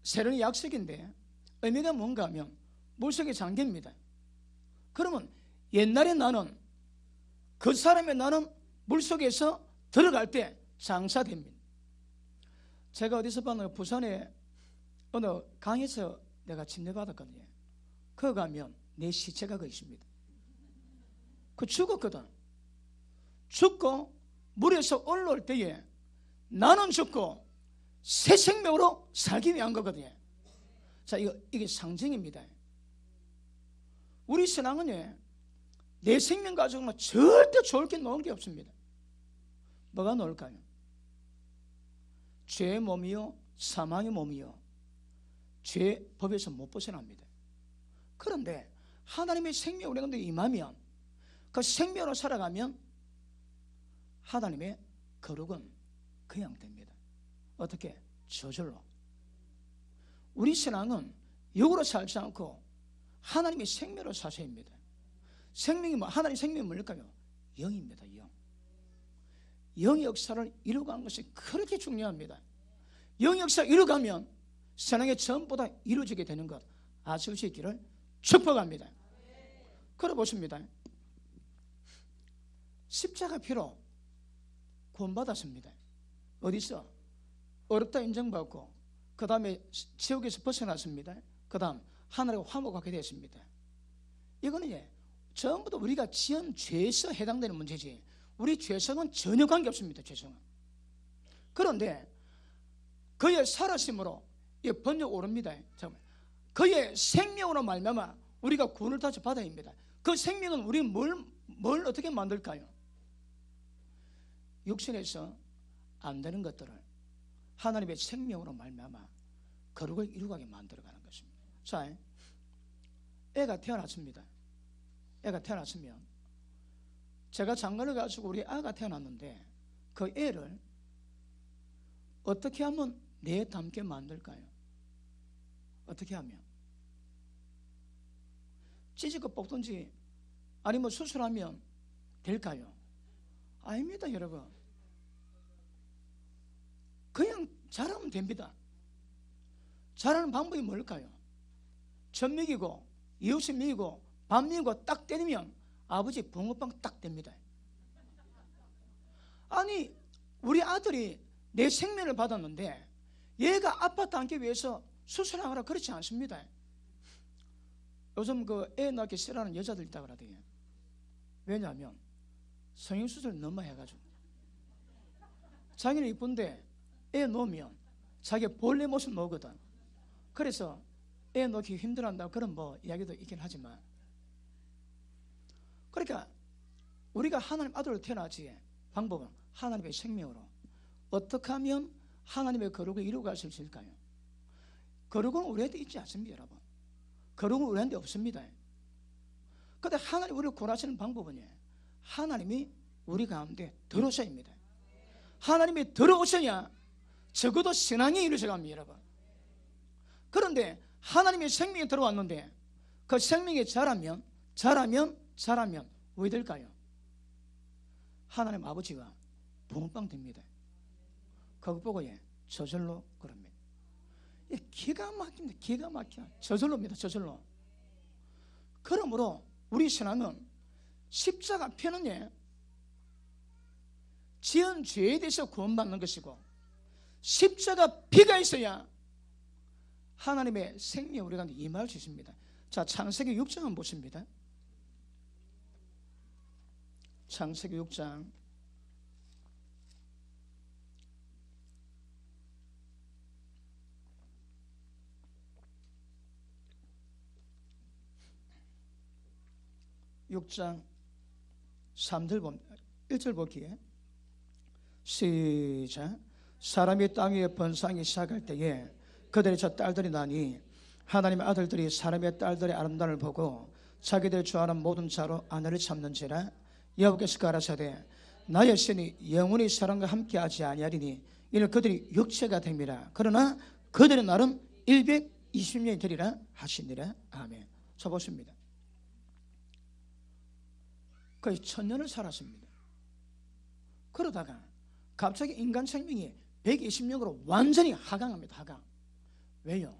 세례는 약속인데 의미가 뭔가 하면 물속에 잠깁니다. 그러면 옛날에 나는 그 사람의 나는 물속에서 들어갈 때 장사됩니다. 제가 어디서 봤나요? 부산에 어느 강에서 내가 침례 받았거든요. 거기 가면 내 시체가 그 있습니다. 그 죽었거든. 죽고 물에서 올라올 때에 나는 죽고 새 생명으로 살기 위한 거거든요. 자, 이게 상징입니다. 우리 신앙은 내 생명 가지고는 절대 좋을 게 놓은 게 없습니다. 뭐가 놓을까요? 죄의 몸이요 사망의 몸이요 죄 법에서 못 벗어납니다. 그런데 하나님의 생명이 우리 가운데 임하면 그 생명으로 살아가면 하나님의 거룩은 그냥 됩니다. 어떻게? 저절로. 우리 신앙은 육으로 살지 않고 하나님의 생명으로 사셔입니다. 생명이 뭐 하나님의 생명이 뭘까요? 영입니다. 영. 영의 역사를 이루어가는 것이 그렇게 중요합니다. 영의 역사를 이루어가면 세상의 전부 다 이루어지게 되는 것 아실 수 있기를 축복합니다. 그래 보십니다. 십자가 피로 구원받았습니다. 어디서? 어렵다 인정받고 그 다음에 지옥에서 벗어났습니다. 그 다음 하늘에 화목하게 되었습니다. 이거는 전부 다 우리가 지은 죄에서 해당되는 문제지 우리 죄성은 전혀 관계없습니다. 죄성은. 그런데 그의 살아심으로 번역 오릅니다. 그의 생명으로 말미암아 우리가 구원을 다시 받아야 합니다. 그 생명은 우리 뭘 어떻게 만들까요? 육신에서 안 되는 것들을 하나님의 생명으로 말미암아 거룩을 이루게 만들어가는 것입니다. 자, 애가 태어났습니다. 애가 태어났으면 제가 장가를 가지고 우리 아가 태어났는데 그 애를 어떻게 하면 내 닮게 만들까요? 어떻게 하면? 찌질거 뽑든지 아니면 수술하면 될까요? 아닙니다, 여러분. 그냥 자라면 됩니다. 자라는 방법이 뭘까요? 젖 먹이고 이웃을 먹이고 밥 먹이고 딱 때리면 아버지 붕어빵 딱 됩니다. 아니 우리 아들이 내 생명을 받았는데 얘가 아파트 않기 위해서 수술하거나 그렇지 않습니다. 요즘 그 애 낳기 싫어하는 여자들 있다 그러대요. 왜냐하면 성형수술 너무 해가지고 자기는 이쁜데 애 놓으면 자기 본래 모습 나오거든. 그래서 애 놓기 힘들어한다 그런 뭐 이야기도 있긴 하지만 그러니까 우리가 하나님 아들로 태어나지 방법은 하나님의 생명으로 어떻게 하면 하나님의 거룩을 이루어갈 수 있을까요? 거룩은 우리한테 있지 않습니다, 여러분. 거룩은 우리한테 없습니다. 그런데 하나님 우리를 구원하시는 방법은 하나님이 우리 가운데 들어오셔야입니다. 하나님이 들어오셔야 적어도 신앙이 이루어져 갑니다, 여러분. 그런데 하나님의 생명이 들어왔는데 그 생명이 자라면 왜 될까요? 하나님 아버지가 붕빵 됩니다. 그거 보고 저절로 그럽니다. 기가 막힙니다. 기가 막혀. 저절로입니다. 저절로. 그러므로 우리 신앙은 십자가 피는 지은 죄에 대해서 구원받는 것이고, 십자가 피가 있어야 하나님의 생명이 우리 가운데 임할 수 있습니다. 자, 창세기 6장 한번 보십니다. 창세기 6장 6장 3절 봅니다. 1절 볼게요. 시작. 사람이 땅 위에 번성하기 시작할 때에 그들의 첫 딸들이 나니 하나님의 아들들이 사람의 딸들의 아름다움을 보고 자기들 좋아하는 모든 자로 아내를 찾는지라. 여호와께서 가라사대 나의 신이 영원히 사람과 함께하지 아니하리니 이는 그들이 육체가 됩니다. 그러나 그들의 날은 120년이 되리라 하시니라. 아멘. 자, 보십니다. 거의 1000년을 살았습니다. 그러다가 갑자기 인간 생명이 120년으로 완전히 하강합니다. 하강. 왜요?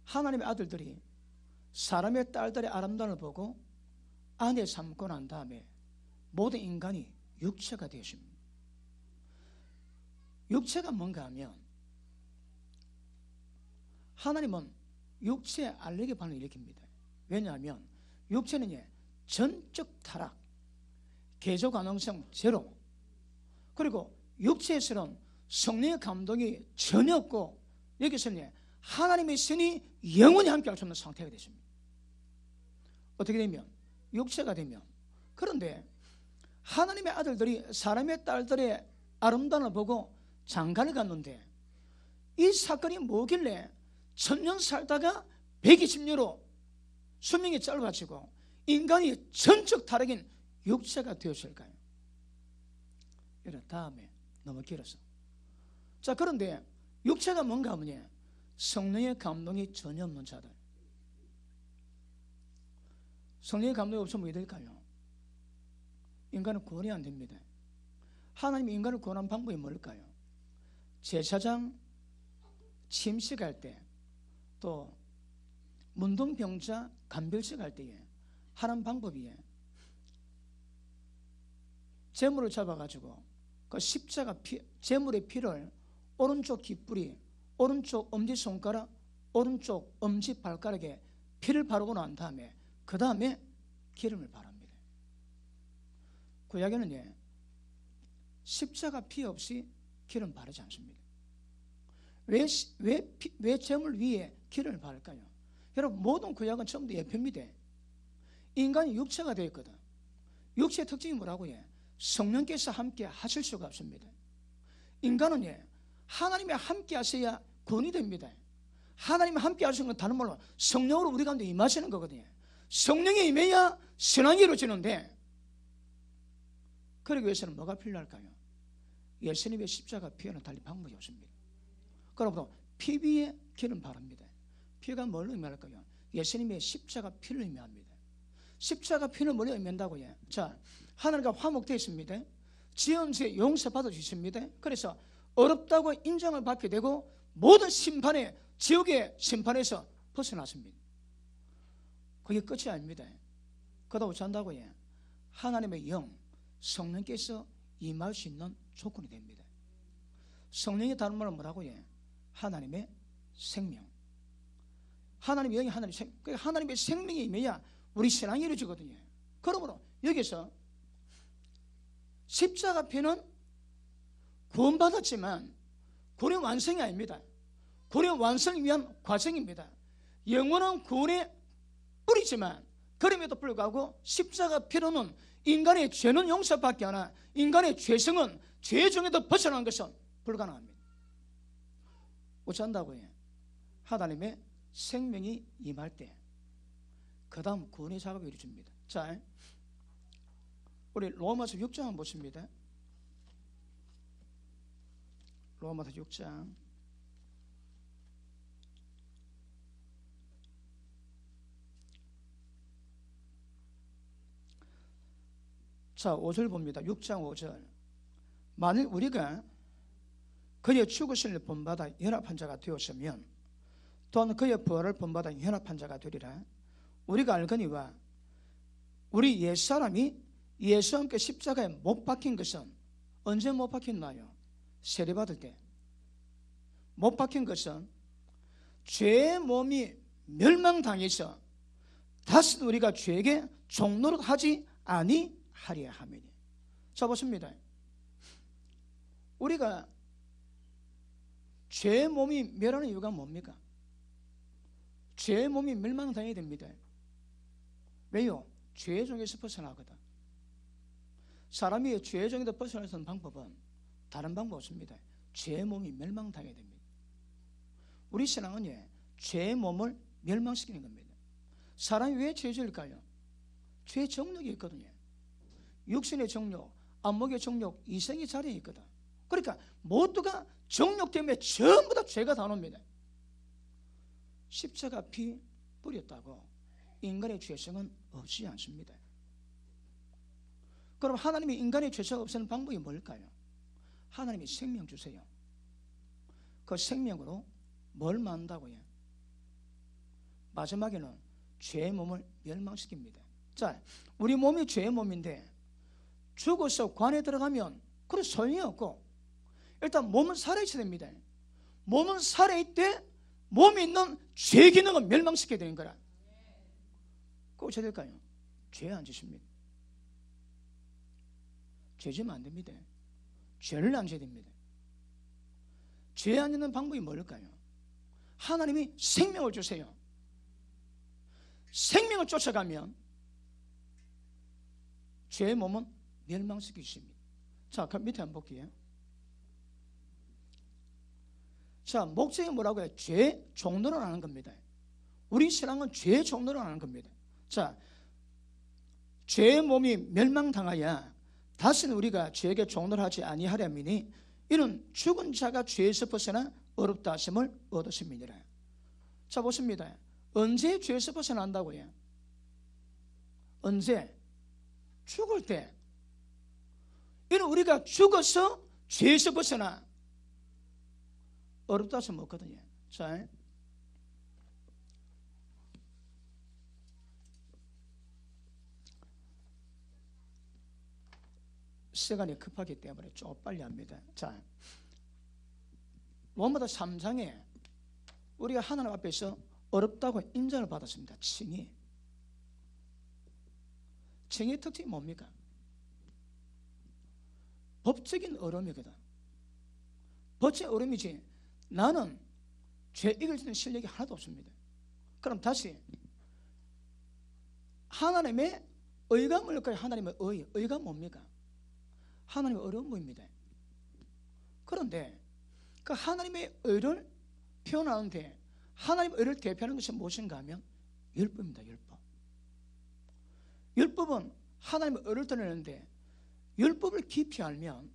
하나님의 아들들이 사람의 딸들의 아름다움을 보고 아내 삼고 난 다음에 모든 인간이 육체가 되었습니다. 육체가 뭔가 하면 하나님은 육체에 알레르기 반응을 일으킵니다. 왜냐하면 육체는 전적 타락, 개조 가능성 제로, 그리고 육체에서는 성령의 감동이 전혀 없고 여기서는 하나님의 신이 영원히 함께할 수 없는 상태가 됐습니다. 어떻게 되면? 육체가 되면. 그런데 하나님의 아들들이 사람의 딸들의 아름다움을 보고 장가를 갔는데 이 사건이 뭐길래 1000년 살다가 120년으로 수명이 짧아지고 인간이 전적 타락인 육체가 되었을까요? 이런 다음에 너무 길어서. 자, 그런데 육체가 뭔가 하면 성령의 감동이 전혀 없는 자들. 성령의 감동이 없으면 왜 될까요? 인간은 구원이 안 됩니다. 하나님이 인간을 구원한 방법이 뭘까요? 제사장 침식할 때, 또 문둥병자 간별식 할 때에 하는 방법이 제물을 잡아가지고 그 십자가 제물의 피를 오른쪽 귓불이, 오른쪽 엄지손가락, 오른쪽 엄지발가락에 피를 바르고 난 다음에 그 다음에 기름을 바릅니다. 구약에는 십자가 피 없이 기름 바르지 않습니다. 왜 제물 위에 기름을 바를까요? 여러분, 모든 구약은 전부 다 예표입니다. 인간이 육체가 되어 있거든. 육체의 특징이 뭐라고 성령께서 함께 하실 수가 없습니다. 인간은 하나님이 함께 하셔야 구원이 됩니다. 하나님이 함께 하시는 건 다른 말로 성령으로 우리 가운데 임하시는 거거든요. 성령이 임해야 신앙이 이루어지는데, 그러기 위해서는 뭐가 필요할까요? 예수님의 십자가 피에는 달리 방법이 없습니다. 그러므로 피 위에 기름 바릅니다. 피가 뭘 의미할까요? 예수님의 십자가 피를 의미합니다. 십자가 피는 뭘 의미한다고요? 자, 하늘과 화목되어 있습니다. 지은 죄 용서받을 수 있습니다. 그래서 어렵다고 인정을 받게 되고 모든 심판에, 지옥의 심판에서 벗어났습니다. 그게 끝이 아닙니다. 그러다 어쩐다고요? 하나님의 영, 성령께서 임할 수 있는 조건이 됩니다. 성령이 다른 말로 뭐라고요? 하나님의 생명. 하나님의 영이 하나님의 생명이 임해야 우리 신앙이 이루어지거든요. 그러므로 여기서 십자가 피는 구원받았지만 구원의 완성이 아닙니다. 구원의 완성을 위한 과정입니다. 영원한 구원의 뿌리지만 그럼에도 불구하고 십자가 피로는 인간의 죄는 용서받기 하나 인간의 죄성은 죄 중에도 벗어나는 것은 불가능합니다. 어쩐다고 하나님의 생명이 임할 때 그 다음 구원의 작업이 이루어집니다. 자, 우리 로마서 6장 한번 보십니다. 로마서 6장 자, 5절 봅니다. 6장 5절. 만일 우리가 그의 죽으심을 본받아 연합한 자가 되었으면 또한 그의 부활을 본받아 연합한 자가 되리라. 우리가 알거니와 우리 옛사람이 예수와 함께 십자가에 못 박힌 것은 언제 못 박혔나요? 세례받을 때. 못 박힌 것은 죄의 몸이 멸망당해서 다시 우리가 죄에게 종노릇하지 아니하리라 하매니. 자, 보십니다. 우리가 죄의 몸이 멸하는 이유가 뭡니까? 죄의 몸이 멸망당해야 됩니다. 왜요? 죄의 종에서 벗어나거든. 사람이 죄의 종에서 벗어날 수 있는 방법은 다른 방법 없습니다. 죄의 몸이 멸망당해야 됩니다. 우리 신앙은 죄의 몸을 멸망시키는 겁니다. 사람이 왜 죄 지을까요? 죄의 정욕이 있거든요. 육신의 정욕, 안목의 정욕, 이성의 자리에 있거든. 그러니까 모두가 정욕 때문에 전부 다 죄가 다 놉니다. 십자가 피 뿌렸다고 인간의 죄성은 없지 않습니다. 그럼 하나님이 인간의 죄성 없애는 방법이 뭘까요? 하나님이 생명 주세요. 그 생명으로 뭘 만든다고요? 마지막에는 죄의 몸을 멸망시킵니다. 자, 우리 몸이 죄의 몸인데 죽어서 관에 들어가면 그런 소용이 없고 일단 몸은 살아있어야 됩니다. 몸은 살아있대 몸에 있는 죄 기능을 멸망시켜야 되는 거라. 꼭 어떻게 될까요? 죄 안 짓습니다. 죄 지면 안 됩니다. 죄를 안 져야 됩니다. 죄 안 짓는 방법이 뭘까요? 하나님이 생명을 주세요. 생명을 쫓아가면 죄의 몸은 멸망시키십니다. 자, 그 밑에 한번 볼게요. 자, 목적이 뭐라고 해요? 죄 종노릇 하는 겁니다. 우리 신앙은 죄 종노릇 하는 겁니다. 자, 죄의 몸이 멸망당하여 다시는 우리가 죄에게 종노릇하지 아니하려미니 이는 죽은 자가 죄에서 벗어나 어렵다 하심을 얻으심이니라. 자, 보십니다. 언제 죄에서 벗어난다고요? 언제? 죽을 때. 이는 우리가 죽어서 죄에서 벗어나 어렵다 하시면 없거든요. 자, 시간이 급하기 때문에 좀 빨리 합니다. 자, 로마서 3장에 우리가 하나님 앞에서 어렵다고 인정을 받았습니다. 칭의. 칭의 특징이 뭡니까? 법적인 어려움이거든. 법적인 어려움이지 나는 죄 이길 수 있는 실력이 하나도 없습니다. 그럼 다시 하나님의 의가 뭘까요? 하나님의 의가 뭡니까? 하나님의 어려운 거입니다. 그런데 그 하나님의 의를 표현하는데 하나님의 의를 대표하는 것이 무엇인가 하면 율법입니다. 율법. 율법은 하나님의 의를 드러내는데 율법을 깊이 알면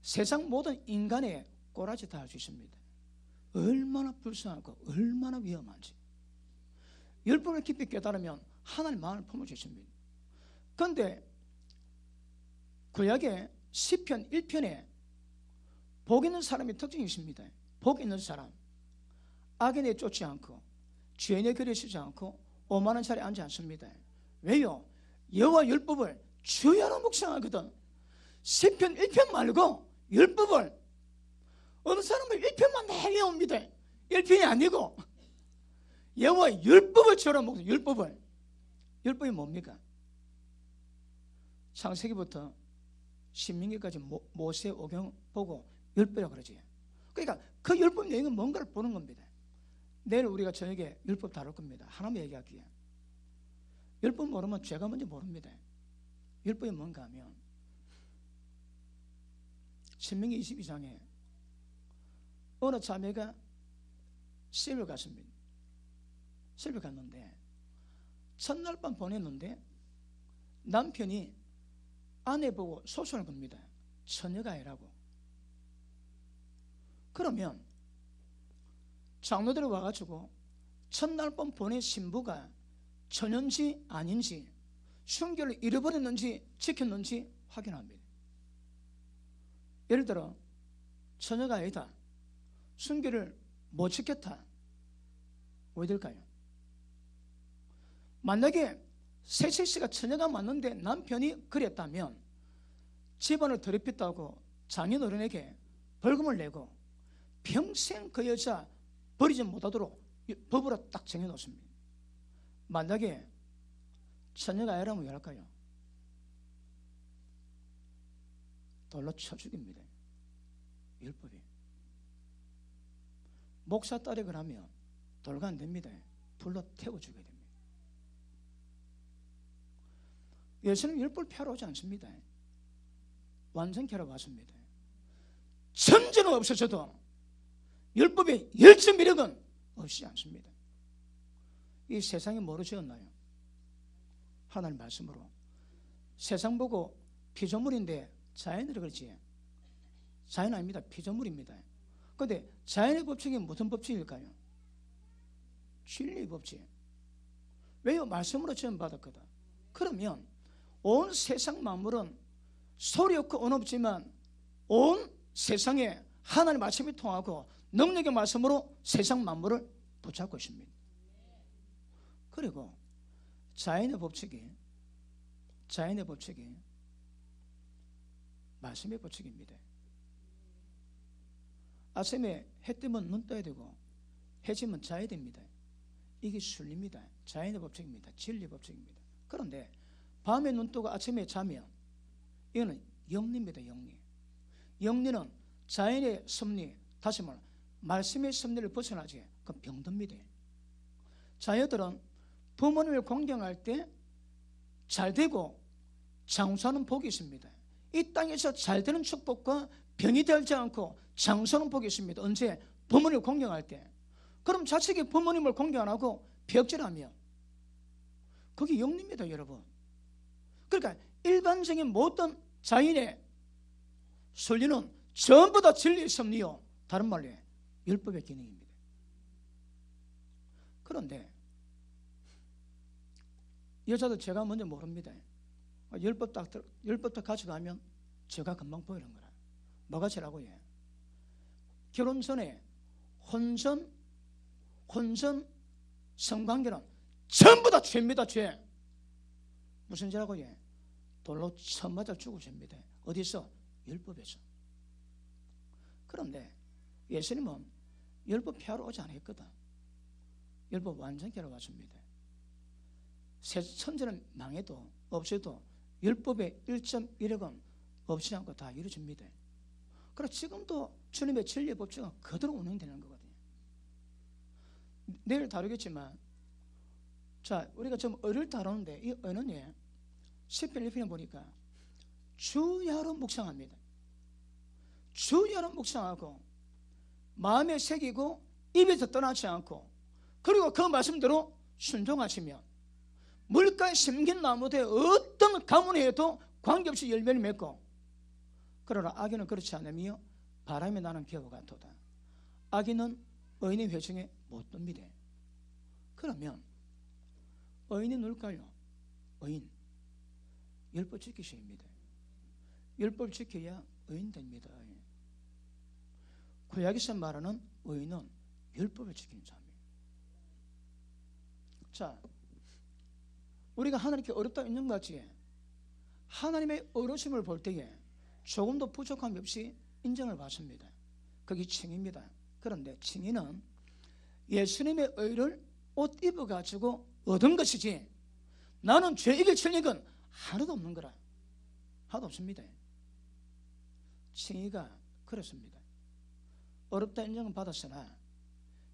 세상 모든 인간의 꼬라지 다 알 수 있습니다. 얼마나 불쌍하고 얼마나 위험한지. 율법을 깊이 깨달으면 하나님 마음을 품을 수 있습니다. 그런데 구약의 시편 1편에 복 있는 사람의 특징이 있습니다. 복 있는 사람, 악에 내쫓지 않고 죄에 거리시지 않고 오만한 자리에 앉지 않습니다. 왜요? 여호와 율법을 주야로 묵상하거든. 시편 1편 말고 율법을 어느 사람은 1편만 매일 외웁니다. 1편이 아니고 여호와 율법을 주야로 묵상. 율법이 뭡니까? 창세기부터 신명기까지 모세 오경 보고 율법이라고 그러지. 그러니까 그 율법 내용은 뭔가를 보는 겁니다. 내일 우리가 저녁에 율법 다룰 겁니다. 하나만 얘기할게요. 율법 모르면 죄가 뭔지 모릅니다. 율법이 뭔가 하면 신명기 22장에 어느 자매가 시집을 갔습니다. 시집을 갔는데 첫날 밤 보냈는데 남편이 아내 보고 소송을 겁니다. 처녀가 아니라고. 그러면 장로들이 와가지고 첫날 밤 보낸 신부가 처녀인지 아닌지 순결을 잃어버렸는지 지켰는지 확인합니다. 예를 들어 처녀가 아니다, 순결을 못 지켰다, 왜 될까요? 만약에 세실 씨가 처녀가 맞는데 남편이 그랬다면 집안을 더럽혔다고 장인어른에게 벌금을 내고 평생 그 여자 버리지 못하도록 법으로 딱 정해놓습니다. 만약에 처녀가 아니라면 왜 할까요? 돌로 쳐 죽입니다. 율법이. 목사 딸이 그러면 돌가 안 됩니다. 불로 태워 죽여야 됩니다. 예수는 율법을 펴러 오지 않습니다. 완전히 하러 왔습니다. 천지는 없어져도 율법의 열정 매력은 없지 않습니다. 이 세상이 뭐로 지었나요? 하나님 말씀으로. 세상 보고 피조물인데 자연이라 그러지. 자연 아닙니다. 피조물입니다. 그런데 자연의 법칙이 무슨 법칙일까요? 진리의 법칙. 왜요? 말씀으로 지음받았거든. 그러면 온 세상 만물은 소리 없고 온 없지만 온 세상에 하나님의 말씀이 통하고 능력의 말씀으로 세상 만물을 붙잡고 있습니다. 그리고 자연의 법칙이 말씀의 법칙입니다. 아침에 해 뜨면 눈 떠야 되고 해 지면 자야 됩니다. 이게 순리입니다. 자연의 법칙입니다. 진리의 법칙입니다. 그런데 밤에 눈 뜨고 아침에 자면 이거는 영리입니다. 영리. 영리는 자연의 섭리, 다시 말해 말씀의 섭리를 벗어나지. 그건 병듭니다. 자녀들은 부모님을 공경할 때 잘 되고 장수하는 복이 있습니다. 이 땅에서 잘 되는 축복과 병이 들지 않고 장수하는 복이 있습니다. 언제? 부모님을 공경할 때. 그럼 자식이 부모님을 공경 안 하고 벽질하면 그게 영리입니다, 여러분. 그러니까 일반적인 모든 자연의 순리는 전부 다 진리의 섭리요, 다른 말로 율법의 기능입니다. 그런데 여자도 제가 먼저 모릅니다. 율법 딱 가져가면 제가 금방 보이는 거라. 뭐가 죄라고 해? 결혼 전에 혼전 성관계는 전부 다 죄입니다. 죄. 무슨 죄라고 해? 돌로 쳐 맞아 죽을 죄입니다. 어디서? 율법에서. 그런데 예수님은 율법 폐하러 오지 않았거든. 율법 완전히 하러 왔습니다. 천지는 망해도 없어도 율법의 1.1억은 없지 않고 다 이루어집니다. 그래서 지금도 주님의 진리의 법칙은 그대로 운행되는 거거든요. 내일 다루겠지만, 자, 우리가 좀 의를 다루는데 이 의는 10편 1편에 보니까 주야로 묵상합니다. 주야로 묵상하고 마음에 새기고 입에서 떠나지 않고, 그리고 그 말씀대로 순종하시면 물가에 심긴 나무에 어떤 가문에도 관계없이 열매를 맺고, 그러나 악인은 그렇지 않으며 바람이 나는 겨와 같도다. 악인은 의인의 회중에 못 듭니다. 그러면 의인이 누굴까요? 의인. 율법 지키셔야 합니다. 율법 지켜야 의인 됩니다. 구약에서 말하는 의인은 율법을 지키는 자입니다. 자, 우리가 하나님께 어렵다 있는 것 같지? 하나님의 어려심을 볼 때에 조금도 부족함이 없이 인정을 받습니다. 그게 칭의입니다. 그런데 칭의는 예수님의 의를 옷 입어가지고 얻은 것이지, 나는 죄 이길 권력은 하나도 없는 거라. 하나도 없습니다. 칭의가 그렇습니다. 어렵다 인정은 받았으나,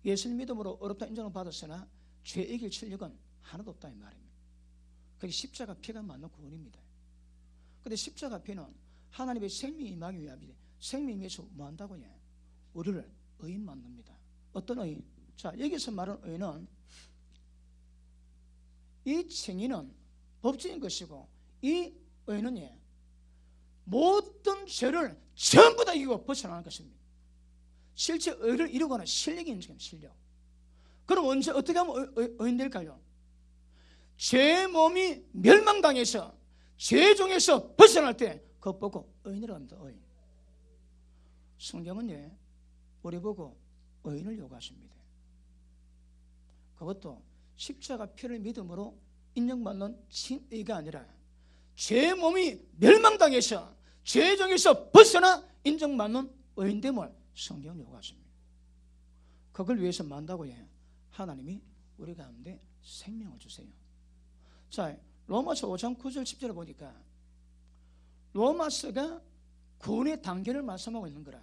예수님 믿음으로 어렵다 인정을 받았으나 죄 이길 권력은 하나도 없다 이 말입니다. 그게 십자가 피가 맞는 구원입니다. 그런데 십자가 피는 하나님의 생명이 임하기 위함이데, 생명이 위해서 뭐 한다고 해? 우리를 의인 만듭니다. 어떤 의인? 자, 여기서 말하는 의인은, 이 칭의는 법적인 것이고, 이 의인은 모든 죄를 전부 다 이기고 벗어나는 것입니다. 실제 의를 이루고는 실력이 인정합니다. 실력. 그럼 언제 어떻게 하면 의인 될까요? 죄 몸이 멸망당해서 죄중에서 벗어날 때 그거 보고 의인이라고 합니다. 의인. 성경은 우리 보고 의인을 요구하십니다. 그것도 십자가 피를 믿음으로 인정받는 친의가 아니라 죄 몸이 멸망당해서 죄중에서 벗어나 인정받는 의인됨을 성경은 요구하십니다. 그걸 위해서 만다고 하나님이 우리 가운데 생명을 주세요. 자, 로마서 5장 9절 10절을 보니까 로마서가 구원의 단계를 말씀하고 있는 거라.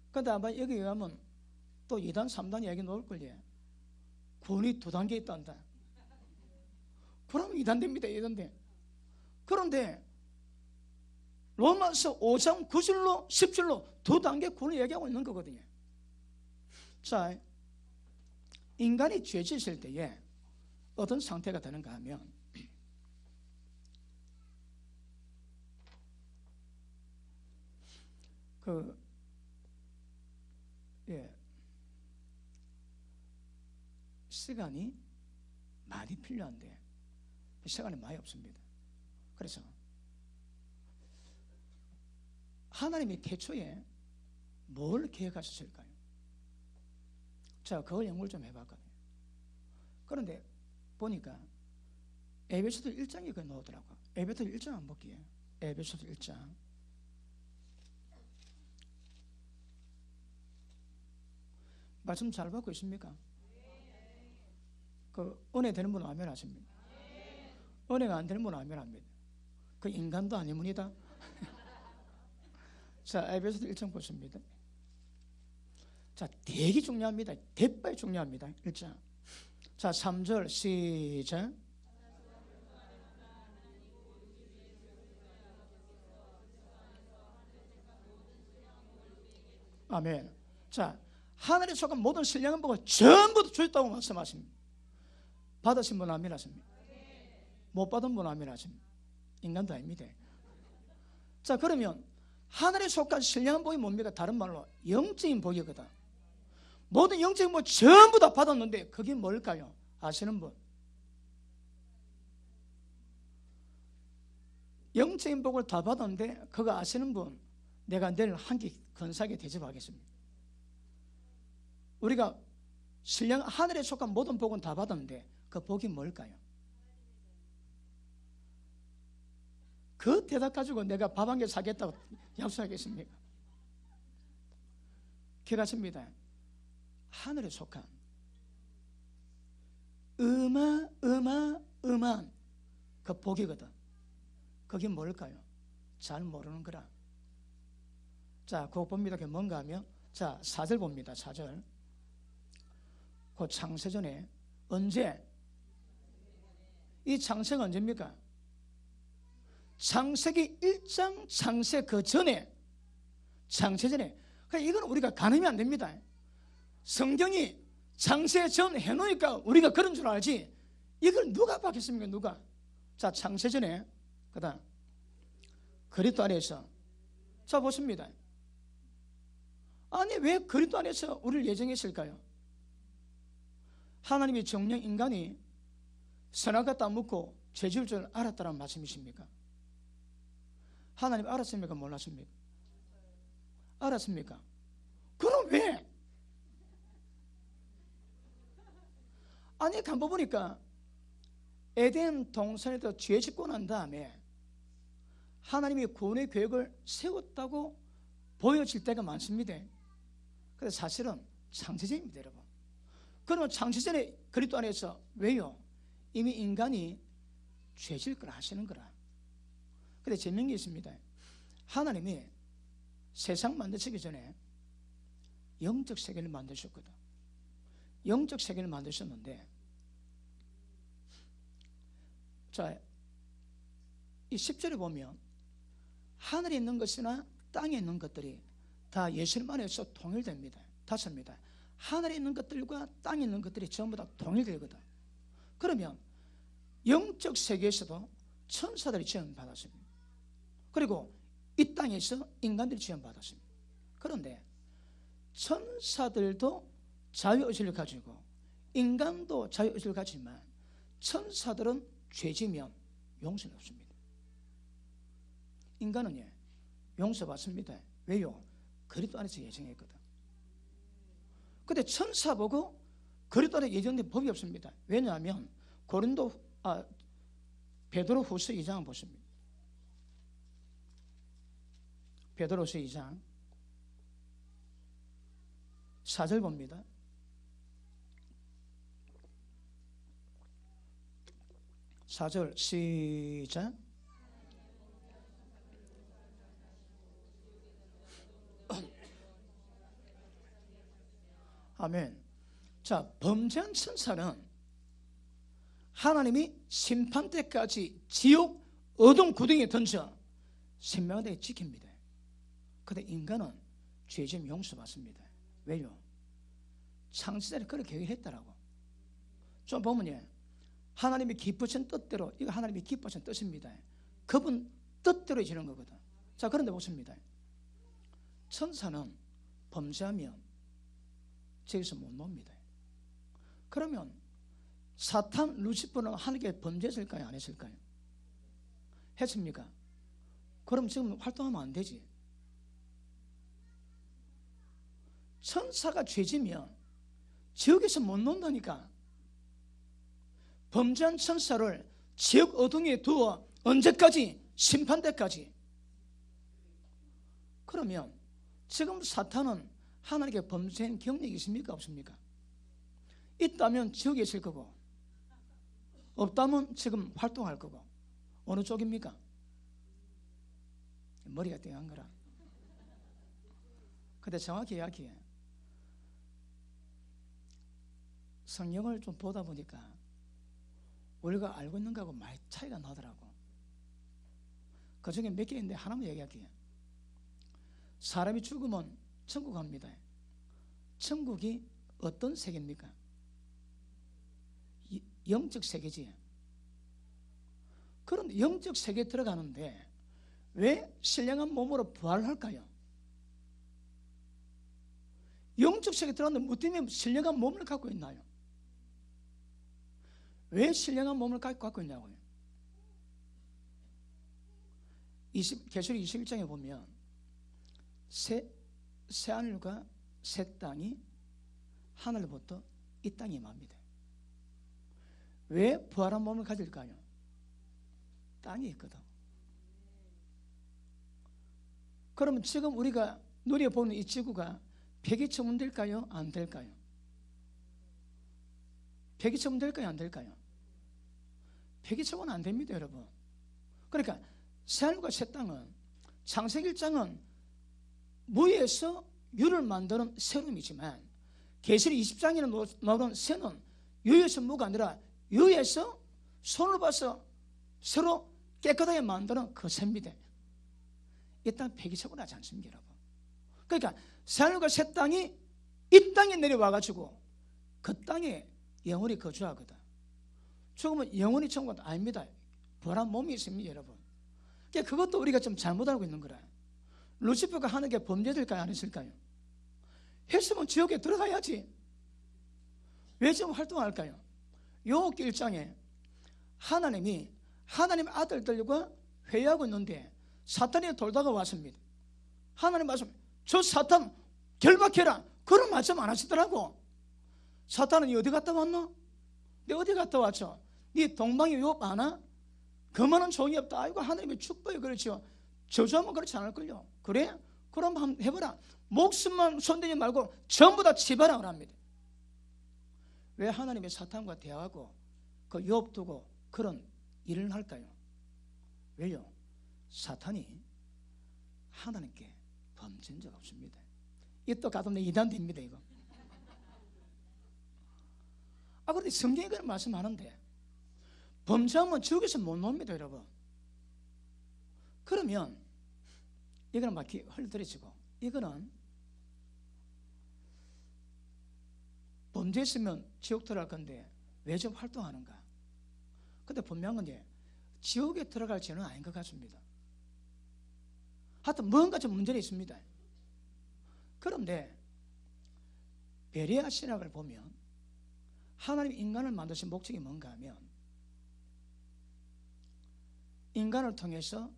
그런데 아마 여기에 가면 또 2단 3단 이야기 나올 걸요. 구원이 2단계 있단다. 그러면 2단 됩니다. 2단 돼. 그런데 로마서 5장 9절로 10절로 2단계 구원을 얘기하고 있는 거거든요. 자, 인간이 죄 짓을 때에 어떤 상태가 되는가 하면 시간이 많이 필요한데 시간이 많이 없습니다. 그래서 하나님이 태초에 뭘 계획하셨을까요? 자, 그걸 연구를 좀 해봤거든요. 그런데 보니까 에베소서 1장에 그거 나오더라고요. 에베소서 1장 한번 볼게요. 에베소서 1장. 말씀 잘 받고 있습니까? 그 은혜 되는 분은 아멘 하십니다. 은혜가 안 되는 분은 아멘 합니다. 그 인간도 아니문이다. 자, 에베소서 1장 보십니다. 자, 되게 중요합니다. 대빨 중요합니다. 1장. 자, 3절 시작. 아멘. 자, 하늘에 속한 모든 신령한 복을 전부 주셨다고 말씀하십니다. 받으신 분 아멘 하십니다. 못 받은 분 아멘 하십니다. 인간도 아닙니다. 자, 그러면 하늘에 속한 신령한 복이 뭡니까? 다른 말로 영적인 복이거든. 모든 영적인 복 전부 다 받았는데 그게 뭘까요? 아시는 분? 영적인 복을 다 받았는데 그거 아시는 분? 내가 내일 한 끼 근사하게 대접하겠습니다. 우리가 신령 하늘에 속한 모든 복은 다 받았는데 그 복이 뭘까요? 그 대답 가지고 내가 밥 한 개 사겠다고 약속하겠습니까? 기억하십니다. 하늘에 속한 음한 그 복이거든. 그게 뭘까요? 잘 모르는 거라. 자, 그거 봅니다. 그게 뭔가 하면 자, 4절 봅니다. 4절. 그 창세전에 언제? 이 창세가 언제입니까? 창세기 1장 창세 그 전에, 창세전에. 그러니까 이건 우리가 가늠이 안 됩니다. 성경이 창세 전 해놓으니까 우리가 그런 줄 알지 이걸 누가 받겠습니까? 누가? 자, 창세전에 그 다음 그리스도 안에서 자 보십니다. 아니 왜 그리스도 안에서 우리를 예정했을까요? 하나님이 정령 인간이 선악과 따먹고 죄 지을 줄 알았다는 말씀이십니까? 하나님 알았습니까? 몰랐습니까? 알았습니까? 그럼 왜? 아니 간보 보니까 에덴 동산에서 죄 짓고 난 다음에 하나님이 구원의 계획을 세웠다고 보여질 때가 많습니다. 그래서 사실은 창세전입니다, 여러분. 그러면 창세전에 그리스도 안에서 왜요? 이미 인간이 죄질 걸 하시는 거라. 그런데 재미있는 게 있습니다. 하나님이 세상 만드시기 전에 영적 세계를 만드셨거든. 영적 세계를 만드셨는데 자, 이 10절에 보면 하늘에 있는 것이나 땅에 있는 것들이 다 예수님 안에서 통일됩니다. 닫습니다. 하늘에 있는 것들과 땅에 있는 것들이 전부 다 통일되거든. 그러면 영적 세계에서도 천사들이 지원받았습니다. 그리고 이 땅에서 인간들이 지원받았습니다. 그런데 천사들도 자유의지를 가지고 인간도 자유의지를 가지만 천사들은 죄지면 용서는 없습니다. 인간은 용서받습니다. 왜요? 그리스도 안에서 예정했거든. 근데 천사 보고 그리스도 안에 예정된 법이 없습니다. 왜냐하면 베드로후서 2장 보십니다. 베드로후서 2장 4절 봅니다. 사절 시작. 아멘. 자, 범죄한 천사는 하나님이 심판 때까지 지옥 어둠 구덩이에 던져 생명하게 지킵니다. 그런데 인간은 죄지면 용서받습니다. 왜요? 창세자를 그렇게 계획했다라고. 좀 보면 하나님이 기쁘신 뜻대로, 이거 하나님이 기쁘신 뜻입니다. 그분 뜻대로 지는 거거든. 자, 그런데 보십니다. 천사는 범죄하면 저기서 못 놉니다. 그러면 사탄, 루시퍼는 하나님께 범죄했을까요? 안 했을까요? 했습니까? 그럼 지금 활동하면 안 되지. 천사가 죄지면 지옥에서 못 논다니까. 범죄한 천사를 지옥 어둠에 두어 언제까지? 심판대까지. 그러면 지금 사탄은 하나님께 범죄한 경력이 있습니까? 없습니까? 있다면 지옥에 있을 거고, 없다면 지금 활동할 거고. 어느 쪽입니까? 머리가 띵한 거라. 근데 정확히 이야기해. 성경을 좀 보다 보니까 우리가 알고 있는 거하고 많이 차이가 나더라고. 그 중에 몇 개 있는데 하나만 얘기할게요. 사람이 죽으면 천국 갑니다. 천국이 어떤 세계입니까? 영적 세계지. 그런 영적 세계에 들어가는데 왜 신령한 몸으로 부활할까요? 영적 세계에 들어가는데 뭐 때문에 신령한 몸을 갖고 있나요? 왜 신령한 몸을 갖고 있냐고요? 계시록 21장에 보면 새 하늘과 새 땅이 하늘부터 이 땅에 임합니다. 왜 부활한 몸을 가질까요? 땅이 있거든. 그러면 지금 우리가 누려보는 이 지구가 폐기처분될까요? 안 될까요? 폐기처분될까요? 안 될까요? 폐기처분 안 됩니다, 여러분. 그러니까 새하늘과 새 땅은 창세기 1장은 무에서 유를 만드는 새로움이지만 계시록 20장에는 나오는 새는 유에서 무가 아니라 유에서 손을 봐서 새로 깨끗하게 만드는 그 새입니다. 이 땅 폐기처분하지 않습니다, 여러분. 그러니까 새하늘과 새 땅이 이 땅에 내려와가지고 그 땅에 영원히 거주하거든. 죽으면 영원히 천국은 아닙니다. 부활한 몸이 있습니다, 여러분. 그러니까 그것도 우리가 좀 잘못 알고 있는 거라. 루시퍼가 하늘에 범죄될까요? 안 했을까요? 했으면 지옥에 들어가야지. 왜 지금 활동할까요? 요한복음 1장에 하나님이 하나님 아들들과 회의하고 있는데 사탄이 돌다가 왔습니다. 하나님 말씀, 저 사탄 결박해라. 그런 말씀 안 하시더라고. 사탄은 어디 갔다 왔노? 네 어디 갔다 왔죠? 네 동방에 유업 아나? 그만한 종이 없다. 아이고 하나님의 축복이 그렇죠. 저주하면 그렇지 않을걸요. 그래? 그럼 한번 해봐라. 목숨만 손대지 말고 전부 다 치봐라 그럽니다. 왜 하나님의 사탄과 대화하고 그 유업 두고 그런 일을 할까요? 왜요? 사탄이 하나님께 범죄한 적 없습니다. 이또 가동된 이단됩니다 이거. 그런데 성경에 그런 말씀하는데 범죄하면 지옥에서 못 놉니다 여러분. 그러면 이거는 막 헐들여지고 이거는 범죄했으면 지옥 들어갈 건데 왜 좀 활동하는가? 근데 분명한 건 지옥에 들어갈 죄는 아닌 것 같습니다. 하여튼 뭔가 좀 문제가 있습니다. 그런데 베레아 신학을 보면 하나님 인간을 만드신 목적이 뭔가 하면 인간을 통해서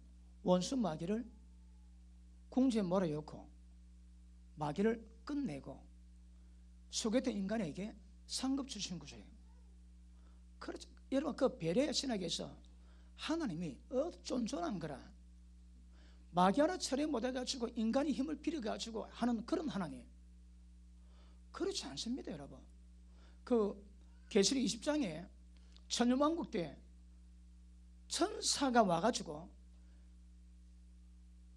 원수 마귀를 궁지에 몰아넣고 마귀를 끝내고 속였던 인간에게 상급 주신 구조예요. 그렇죠. 여러분, 그 배려의 신학에서 하나님이 쫀쫀한 거라, 마귀 하나 처리 못해가지고 인간이 힘을 빌어가지고 하는 그런 하나님, 그렇지 않습니다. 여러분, 그 계시록 20장에 천년왕국 때 천사가 와가지고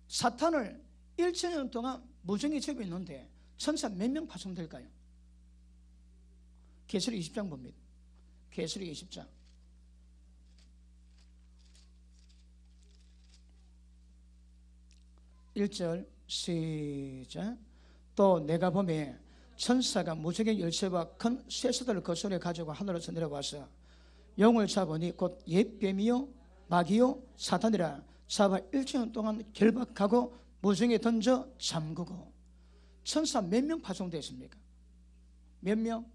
사탄을 1천년 동안 무정히 제거했는데 천사 몇 명 파송될까요? 계시록 20장 봅니다. 계시록 20장 1절 시작. 또 내가 보매 천사가 무적의 열쇠와 큰 쇠사들을 그 손에 가지고 하늘에서 내려와서 영을 잡으니 곧 옛뱀이요 마귀요 사탄이라 잡아 1천 동안 결박하고 무정에 던져 잠그고. 천사 몇 명 파송됐습니까? 몇 명?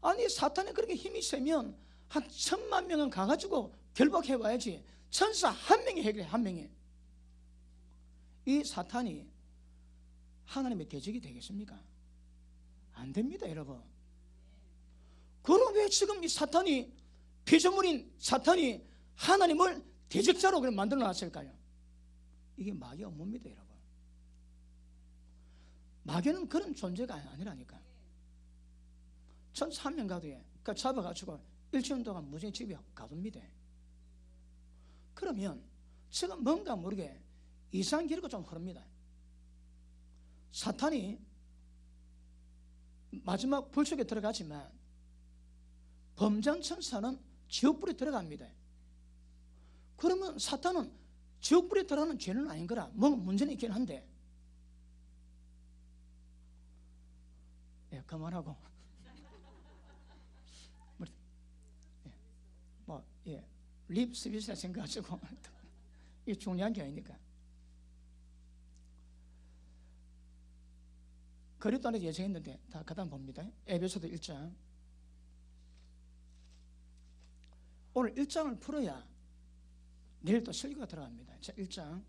아니, 사탄이 그렇게 힘이 세면 한 1,000만 명은 가가지고 결박해 와야지. 천사 한 명이 해결해, 한 명이. 이 사탄이 하나님의 대적이 되겠습니까? 안 됩니다, 여러분. 그럼 왜 지금 이 사탄이, 피조물인 사탄이 하나님을 대적자로 만들어 놨을까요? 이게 마귀 업무입니다, 여러분. 마귀는 그런 존재가 아니라니까. 천사 한 명 가도에 그 잡아가지고 1년 동안 무정히 집에 가둡니다. 그러면 지금 뭔가 모르게 이상한 기류가 좀 흐릅니다. 사탄이 마지막 불 속에 들어가지만 범죄한 천사는 지옥불에 들어갑니다. 그러면 사탄은 지옥불에 들어가는 죄는 아닌 거라. 뭐 문제는 있긴 한데. 예, 그만하고. 립 서비스라 생각하시고. 이게 중요한 게 아니니까. 그리스도 안에서 예정했는데 다 그 다음 봅니다. 에베소서 1장. 오늘 1장을 풀어야 내일 또 설교가 들어갑니다. 자, 1장.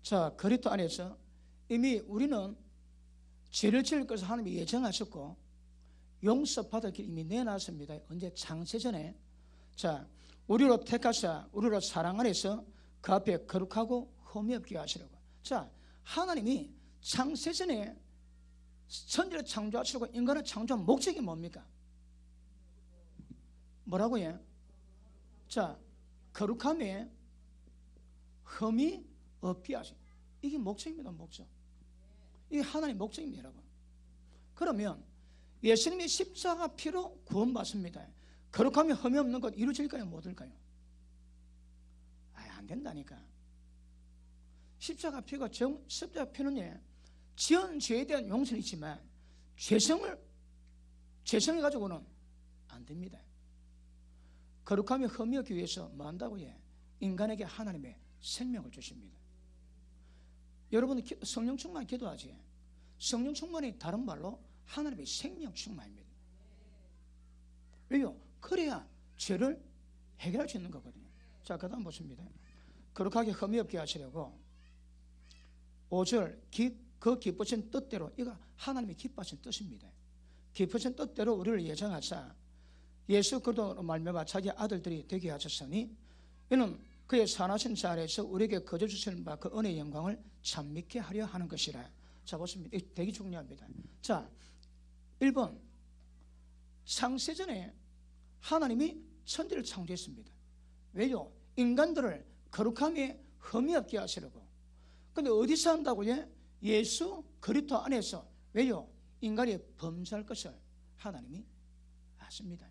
자, 그리스도 안에서 이미 우리는 죄를 지을 것을 하나님이 예정하셨고 용서받을 길 이미 내놨습니다. 언제? 창세전에. 자, 우리로 택하사 우리로 사랑 안에서 그 앞에 거룩하고 흠이 없게 하시려고. 자, 하나님이 창세전에 천지를 창조하시려고 인간을 창조한 목적이 뭡니까? 뭐라고요? 자, 거룩함에 흠이 없게 하시. 이게 목적입니다, 목적. 이게 하나님의 목적입니다, 여러분. 그러면 예수님이 십자가 피로 구원받습니다. 거룩함에 흠이 없는 것 이루어질까요, 못 될까요? 안 된다니까. 십자가 피가 십자가 피는 지은 죄에 대한 용서는 있지만 죄성을 가지고는 안 됩니다. 거룩함에 흠이 없기 위해서 뭐 한다고요? 인간에게 하나님의 생명을 주십니다. 여러분은 성령 충만 기도하지. 성령 충만이 다른 말로 하나님의 생명 충만입니다. 왜요? 그래야 죄를 해결할 수 있는 거거든요. 자, 그 다음 보십니다. 거룩하게 흠이 없게 하시려고 5절 그 기쁘신 뜻대로, 이거 하나님이 기뻐하신 뜻입니다. 기쁘신 뜻대로 우리를 예정하사 예수 그리스도로 말미암아 자기 아들들이 되게 하셨으니 이는 그의 선하신 자 안에서 우리에게 거저 주시는 바 그 은혜의 영광을 찬미케 하려 하는 것이라. 자, 보십니다. 이게 되게 중요합니다. 자, 1번 창세전에 하나님이 천지를 창조했습니다. 왜요? 인간들을 거룩함에 흠이 없게 하시려고. 근데 어디서 한다고요? 예수 그리스도 안에서. 왜요? 인간이 범죄할 것을 하나님이 아십니다.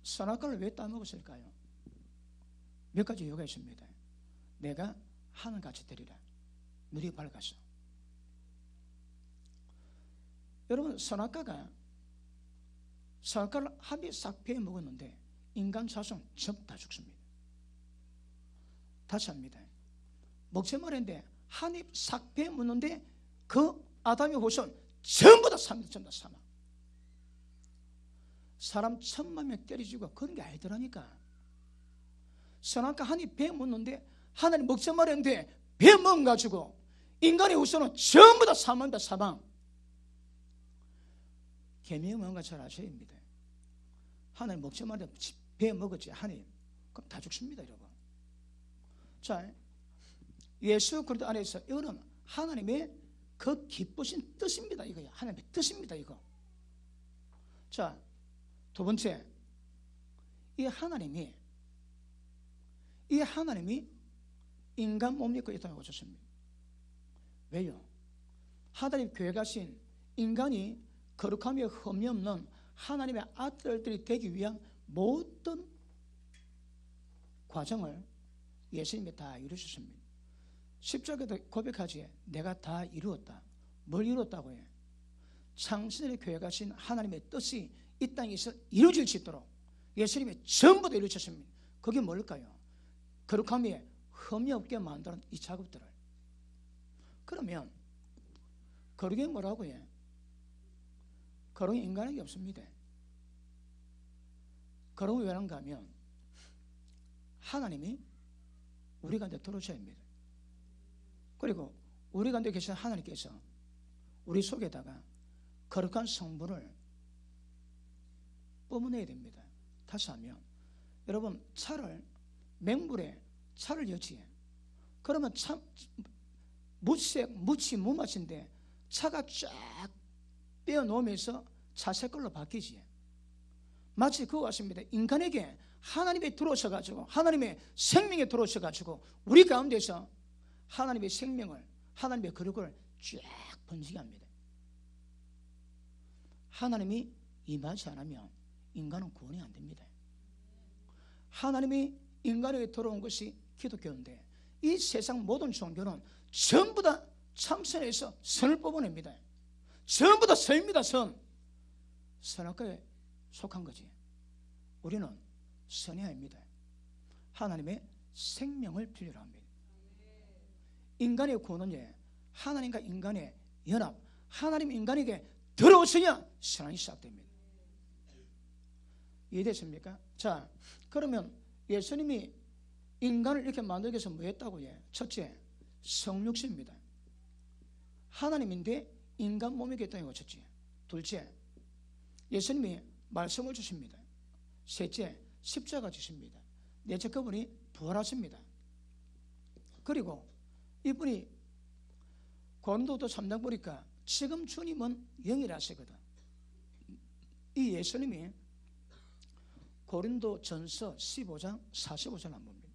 선악과를 왜 따먹었을까요? 몇 가지 이유가 있습니다. 내가 하늘같이 되리라. 눈이 밝아서. 여러분, 선악과를 합이 싹 베어 먹었는데 인간 자손 전부 다 죽습니다. 다시 합니다. 먹지 말했는데 한 입 싹 베어 먹는데 그 아담의 후손 전부 다 사망. 사람 1000만 명 때리지고 그런 게 아니더라니까. 선악과 한이 배 먹는데 하나님 먹지 말았는데 배 먹어가지고 인간의 우선은 전부 다 사망이다. 사망. 계명이 뭔가 잘 아셔야 합니다. 하나님 먹지 말았는데 배 먹었지 하나님, 그럼 다 죽습니다 여러분. 자, 예수 그리스도 안에서 이거는 하나님의 그 기쁘신 뜻입니다. 이거야. 하나님의 뜻입니다. 이거. 자, 두 번째, 이 하나님이 인간 몸 입고 있다고 하셨습니다. 왜요? 하나님 교회 가신 인간이 거룩함이 흠이 없는 하나님의 아들들이 되기 위한 모든 과정을 예수님이 다 이루셨습니다. 십자가도 고백하지, 내가 다 이루었다. 뭘 이루었다고 해? 창세전에 교회 가신 하나님의 뜻이 이 땅에서 이루어질 수 있도록 예수님이 전부 다 이루셨습니다. 그게 뭘까요? 거룩함이 흠이 없게 만드는 이 작업들을. 그러면 거룩이 뭐라고 해? 거룩은 인간에게 없습니다. 거룩은 왜 그런가 하면 하나님이 우리 가운데 들어오셔야 합니다. 그리고 우리 가운데 계신 하나님께서 우리 속에다가 거룩한 성분을 뿜어내야 됩니다. 다시 하면 여러분, 차를 맹물에 차를 여치해. 그러면 참 무색, 무치, 무맛인데 차가 쫙 빼어놓으면서 차 색깔로 바뀌지. 마치 그와 같습니다. 인간에게 하나님이 들어오셔가지고 하나님의 생명이 들어오셔가지고 우리 가운데서 하나님의 생명을, 하나님의 거룩을 쫙 번지게 합니다. 하나님이 임하지 않으면 인간은 구원이 안 됩니다. 하나님이 인간에게 들어온 것이 기독교인데 이 세상 모든 종교는 전부 다 참선에서 선을 뽑아냅니다. 전부 다 선입니다. 선악과에 속한 거지. 우리는 선이 아닙니다. 하나님의 생명을 필요로 합니다. 인간의 구원은 하나님과 인간의 연합, 하나님 인간에게 들어오셔야 선이 시작됩니다. 이해됐습니까? 자, 그러면 예수님이 인간을 이렇게 만들기 위해서 뭐 했다고 해? 첫째, 성육신입니다. 하나님인데 인간 몸이 있다는 것이지. 둘째, 예수님이 말씀을 주십니다. 셋째, 십자가 지십니다. 넷째, 그분이 부활하십니다. 그리고 이분이 고린도서 3장 보니까 지금 주님은 영이라시거든. 이 예수님이 고린도전서 15장 45절 한번 봅니다.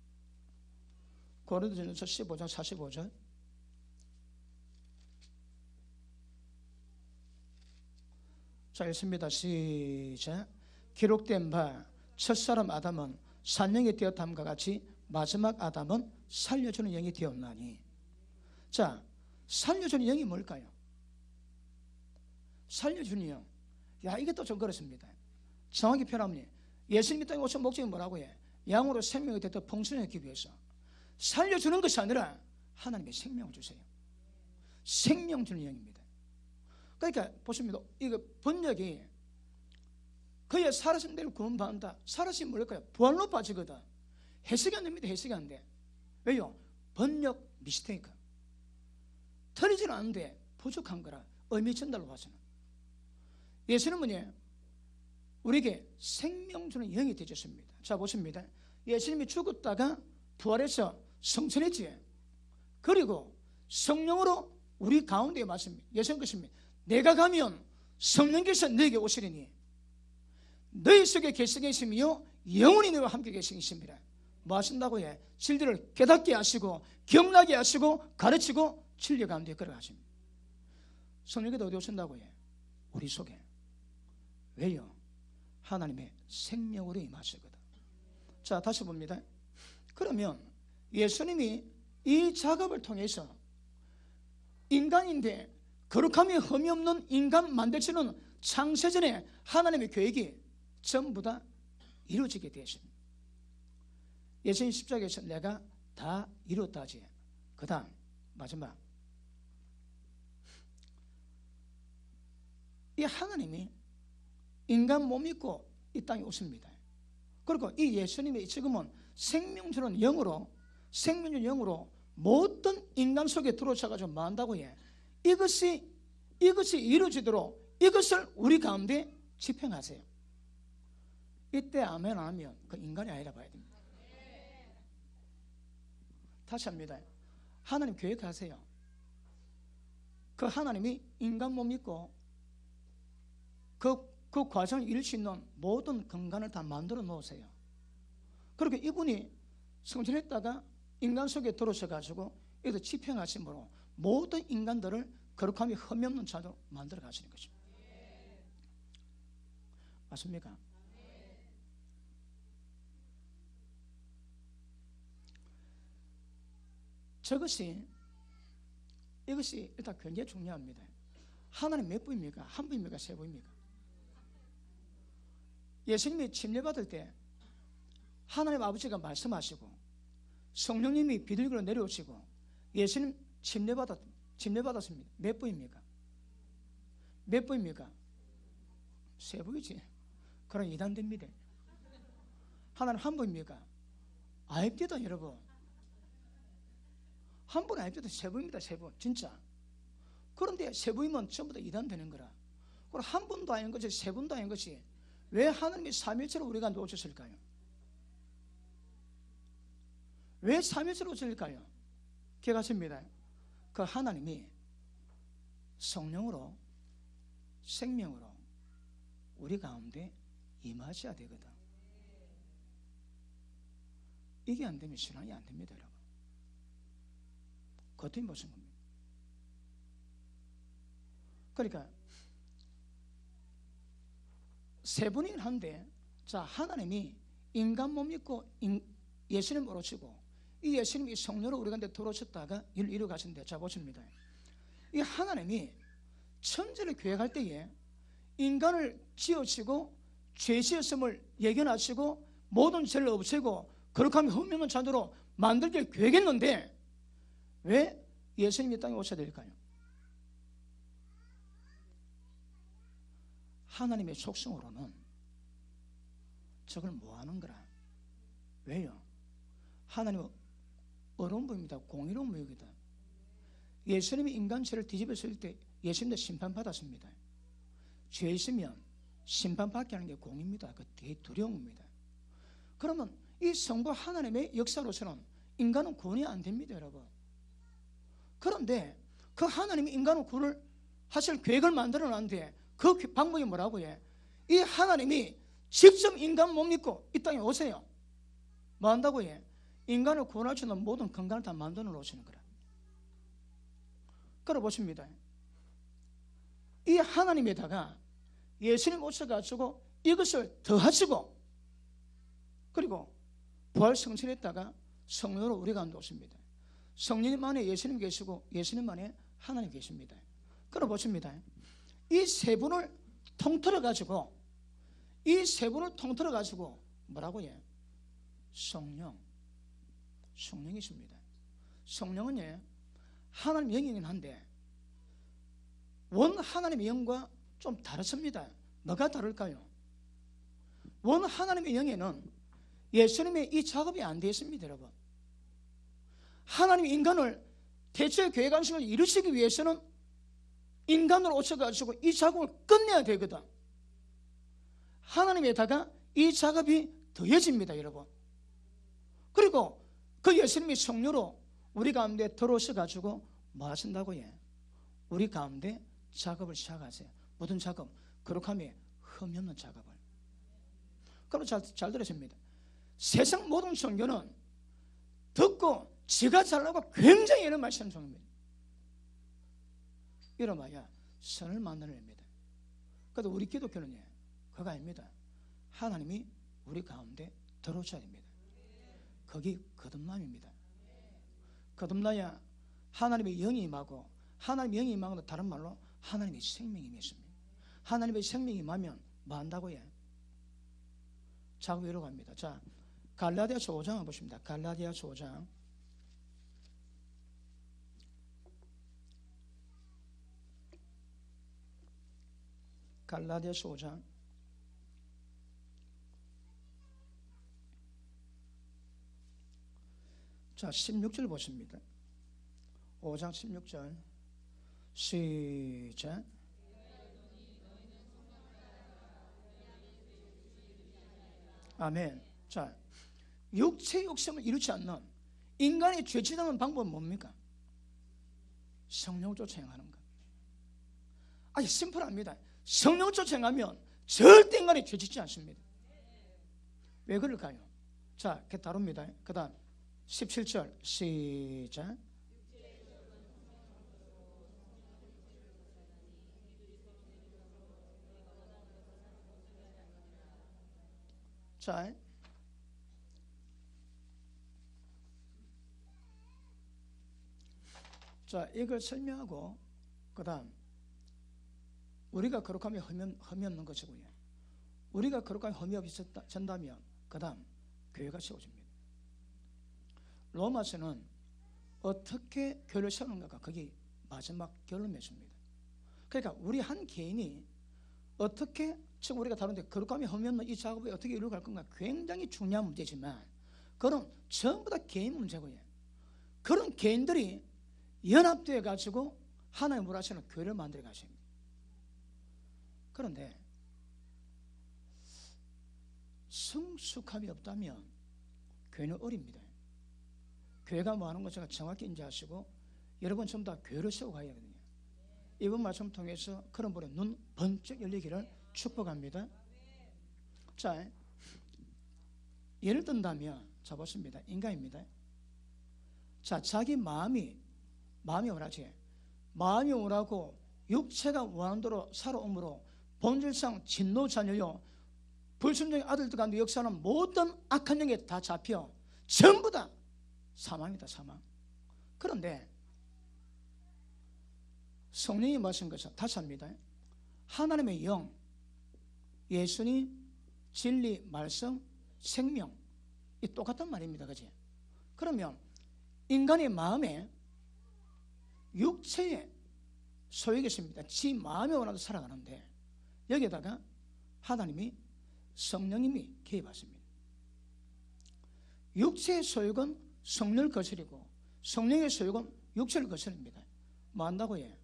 고린도전서 15장 45절. 자, 읽습니다. 시작. 기록된 바 첫사람 아담은 산영이 되었다함과 같이 마지막 아담은 살려주는 영이 되었나니. 자, 살려주는 영이 뭘까요? 살려주는 영. 야, 이게 또 좀 그렇습니다. 정확히 표현하면 예수님이 땅에 오신 목적이 뭐라고 해? 양으로 생명이 되도록 풍성하기 위해서. 살려주는 것이 아니라 하나님의 생명을 주세요. 생명 주는 영입니다. 그러니까 보십니다. 이거 번역이 그의 살아신 대로 구원받는다. 살아신 뭘까요? 부활로 빠지거든. 해석이 안 됩니다. 해석이 안 돼. 왜요? 번역 미스테이크. 틀리지는 않은데 부족한 거라 의미 전달로 봐서는. 예수님은 우리에게 생명 주는 영이 되셨습니다. 자, 보십니다. 예수님이 죽었다가 부활해서 성천했지. 그리고 성령으로 우리 가운데에 맞습니다. 예수님 것입니다. 내가 가면 성령께서 너에게 오시리니 너희 속에 계시며 영원히 너와 함께 계시십니다. 뭐 하신다고 해? 진리를 깨닫게 하시고 경락게 하시고 가르치고 진리 가운데 걸어가십니다. 성령께서 어디 오신다고 해? 우리 속에. 왜요? 하나님의 생명으로 임하시거든. 자, 다시 봅니다. 그러면 예수님이 이 작업을 통해서 인간인데 거룩함이 흠이 없는 인간 만드시는 창세전에 하나님의 계획이 전부 다 이루어지게 되었습니다. 예수님 십자가에서 내가 다 이루었다지. 그 다음 마지막 이 하나님이 인간 몸 입고 이 땅에 오십니다. 그리고 이 예수님이 지금은 생명주는 영으로 모든 인간 속에 들어오셔가지고 뭐 한다고 해? 이것이 이루어지도록 이것을 우리 가운데 집행하세요. 이때 아멘 안 하면 그 인간이 아니라 봐야 됩니다. 다시 합니다. 하나님 계획하세요. 그 하나님이 인간 몸 입고 그 과정을 이룰 수 있는 모든 근간을 다 만들어 놓으세요. 그렇게 이분이 성전했다가 인간 속에 들어오셔가지고 이것을 집행하심으로 모든 인간들을 거룩함이 흠이 없는 자로 만들어 가시는 것입니다. 맞습니까? 이것이 일단 굉장히 중요합니다. 하나님 몇 부입니까? 한 부입니까? 세 부입니까? 예수님이 침례받을 때 하나님 아버지가 말씀하시고 성령님이 비둘기로 내려오시고 예수님 침례받았습니다. 몇 부입니까? 몇 부입니까? 세 부이지. 그럼 이단됩니다. 하나님 한 부입니까? 아닙니다, 여러분. 한 분 아닙니다. 세 부입니다. 세 부. 진짜. 그런데 세 부이면 전부 다 이단되는 거라. 그럼 한 분도 아닌 것이 세 분도 아닌 것이 왜 하나님이 삼일체로 우리가 놓으셨을까요? 왜 삼일체로 오실까요? 기억하십니다. 그 하나님이 성령으로 생명으로 우리 가운데 임하셔야 되거든. 이게 안 되면 신앙이 안 됩니다, 여러분. 겉이 무슨 겁니다. 그러니까 세 분이긴 한데, 자, 하나님이 인간 몸 입고 예수님을 오시고 이 예수님이 성령으로 우리 가운데 들어오셨다가 일을 이루어 가신데, 자 보십니다. 이 하나님이 천지를 계획할 때에 인간을 지으시고 죄 지었음을 예견하시고 모든 죄를 없애고 거룩함이 흠이 없는 자들로 만들기를 계획했는데 왜 예수님이 땅에 오셔야 될까요? 하나님의 속성으로는 저걸 뭐하는 거라. 왜요? 하나님은 어려운 분입니다. 공의로운 분이거든. 예수님이 인간 죄를 뒤집었을 때 예수님도 심판받았습니다. 죄 있으면 심판받게 하는 게 공입니다. 그 되게 두려움입니다. 그러면 이 성부 하나님의 역사로서는 인간은 구원이 안 됩니다, 여러분. 그런데 그 하나님이 인간을 구원을 하실 계획을 만들어 놨는데 그 방법이 뭐라고 해? 이 하나님이 직접 인간 몸 입고 이 땅에 오세요. 뭐 한다고 해? 인간을 구원할 수 있는 모든 근간을 다 만들어 놓으시는 거라. 그래 보십니다. 이 하나님에다가 예수님 오셔가지고 이것을 더하시고 그리고 부활 성천했다가 성령으로 우리 가운데 오십니다. 성령 안에 예수님 계시고 예수님 안에 하나님 계십니다. 그래 보십니다. 이 세 분을 통틀어 가지고 뭐라고 해? 성령이십니다. 성령은 하나님 영이긴 한데 원 하나님의 영과 좀 다르습니다. 뭐가 다를까요? 원 하나님의 영에는 예수님의 이 작업이 안 되어 있습니다, 여러분. 하나님 인간을 대체 계획하신 것을 이루시기 위해서는 인간으로 오셔가지고 이 작업을 끝내야 되거든. 하나님에다가 이 작업이 더해집니다, 여러분. 그리고 그 예수님이 성령으로 우리 가운데 들어오셔가지고 뭐 하신다고 해? 우리 가운데 작업을 시작하세요. 모든 작업, 거룩함에 흠이 없는 작업을. 그럼 잘 들으십니다. 세상 모든 종교는 듣고 지가 잘나고 굉장히 이런 말씀 종교입니다. 이러마야 선을 만들어냅니다. 그래도 우리 기독교는 그거 아닙니다. 하나님이 우리 가운데 들어오셔야 됩니다. 거기 거듭남입니다. 거듭나야 하나님의 영이 임하고, 하나님의 영이 임하고 다른 말로 하나님의 생명이 임했습니다. 하나님의 생명이 임하면 뭐 한다고 해? 작업이 이루어갑니다. 자, 갈라디아서 5장을 보십니다. 갈라디아서 5장. 갈라디아서 5장 16절 보십니다. 5장 16절 시작. 아멘. 자, 육체의 욕심을 이루지 않는 인간의 죄짓는 방법은 뭡니까? 성령을 쫓아 행하는 것. 아주 심플합니다. 성령을 쫓아 행하면 절대 인간이 죄짓지 않습니다. 왜 그럴까요? 자, 이렇게 다룹니다. 그 다음 17절 시작. 자, 이걸 설명하고 그 다음 우리가 거룩함에 흠이 없는 것이고요. 우리가 거룩함에 흠이 없어진다면 그 다음 교회가 세워집니다. 로마서는 어떻게 교회를 세우는가, 거기 마지막 결론 맺습니다. 그러니까 우리 한 개인이 어떻게, 지금 우리가 다루는데 거룩함이 흠이 없는 이 작업을 어떻게 이루어갈 건가 굉장히 중요한 문제지만 그건 전부 다 개인 문제고요. 그런 개인들이 연합되어 가지고 하나님의 물하시는 교회를 만들어 가십니다. 그런데 성숙함이 없다면 교회는 어립니다. 교회가 뭐 하는 것을 정확히 인지하시고 여러분 전부 다 교회를 세우고 가야 하거든요. 이번 말씀 통해서 그런 분의 눈 번쩍 열리기를 축복합니다. 자, 예를 든다면 자 보십니다. 인간입니다. 자, 자기 마음이 원하지. 마음이 원하고 육체가 원하는 대로 살아오므로 본질상 진노 자녀요 불순종의 아들들 가운데 역사하는 모든 악한 영에 다 잡혀 전부 다 사망이다, 사망. 그런데 성령이 말씀 것은 다릅니다. 하나님의 영, 예수님, 진리, 말씀, 생명, 이 똑같단 말입니다. 그지? 그러면 인간의 마음에 육체의 소욕이 있습니다. 지 마음에 원하도 살아가는데 여기에다가 하나님이 성령님이 개입하십니다. 육체의 소욕은 성령을 거스리고 성령의 소욕은 육체를 거스립니다. 뭐 한다고 해?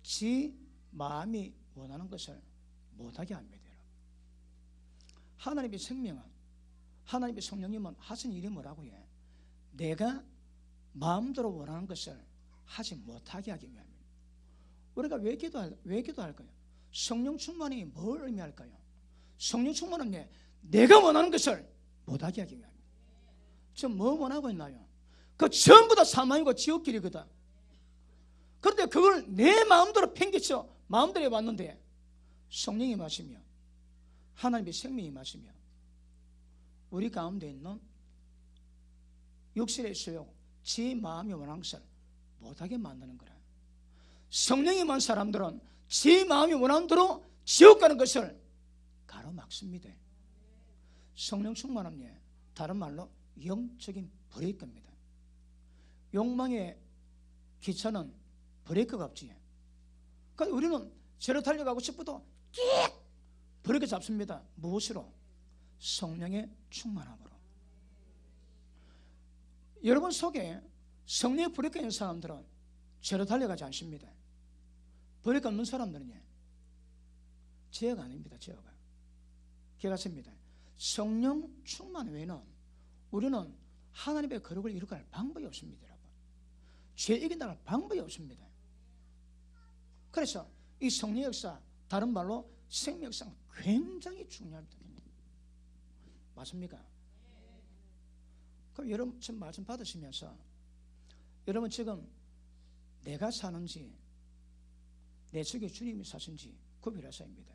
지 마음이 원하는 것을 못하게 합니다. 하나님의 생명은, 하나님의 성령님은 하신 일이 뭐라고 해? 내가 마음대로 원하는 것을 하지 못하게 하기 위함입니다. 우리가 왜 기도할까요? 성령 충만이 뭘 의미할까요? 성령 충만은 내가 원하는 것을 못하게 하기 위함입니다. 지금 뭐 원하고 있나요? 그 전부 다 사망이고 지옥길이거든. 그런데 그걸 내 마음대로 팽개쳐 마음대로 해봤는데 성령이 마시며 하나님의 생명이 마시며 우리 가운데 있는 육신의 소욕, 지 마음이 원하는 것을 못하게 만드는 거라. 성령이 많은 사람들은 지 마음이 원하는 대로 지옥 가는 것을 가로막습니다. 성령 충만함이 다른 말로 영적인 브레이크입니다. 욕망의 기차는 브레이크가 없지. 그러니까 우리는 저로 달려가고 싶어도 끽 브레이크 잡습니다. 무엇으로? 성령의 충만함으로. 여러분 속에 성령의 브레이크 있는 사람들은 저로 달려가지 않습니다. 브레이크 없는 사람들은요, 제어가 아닙니다. 제어가. 기억하십니다. 성령 충만 외에는 우리는 하나님의 거룩을 이루어갈 방법이 없습니다. 여러분. 죄 이긴다는 방법이 없습니다. 그래서 이 성령 역사, 다른 말로 생명 역사는 굉장히 중요합니다. 맞습니까? 그럼 여러분 지금 말씀 받으시면서 여러분 지금 내가 사는지 내 속에 주님이 사신지 구별해서입니다.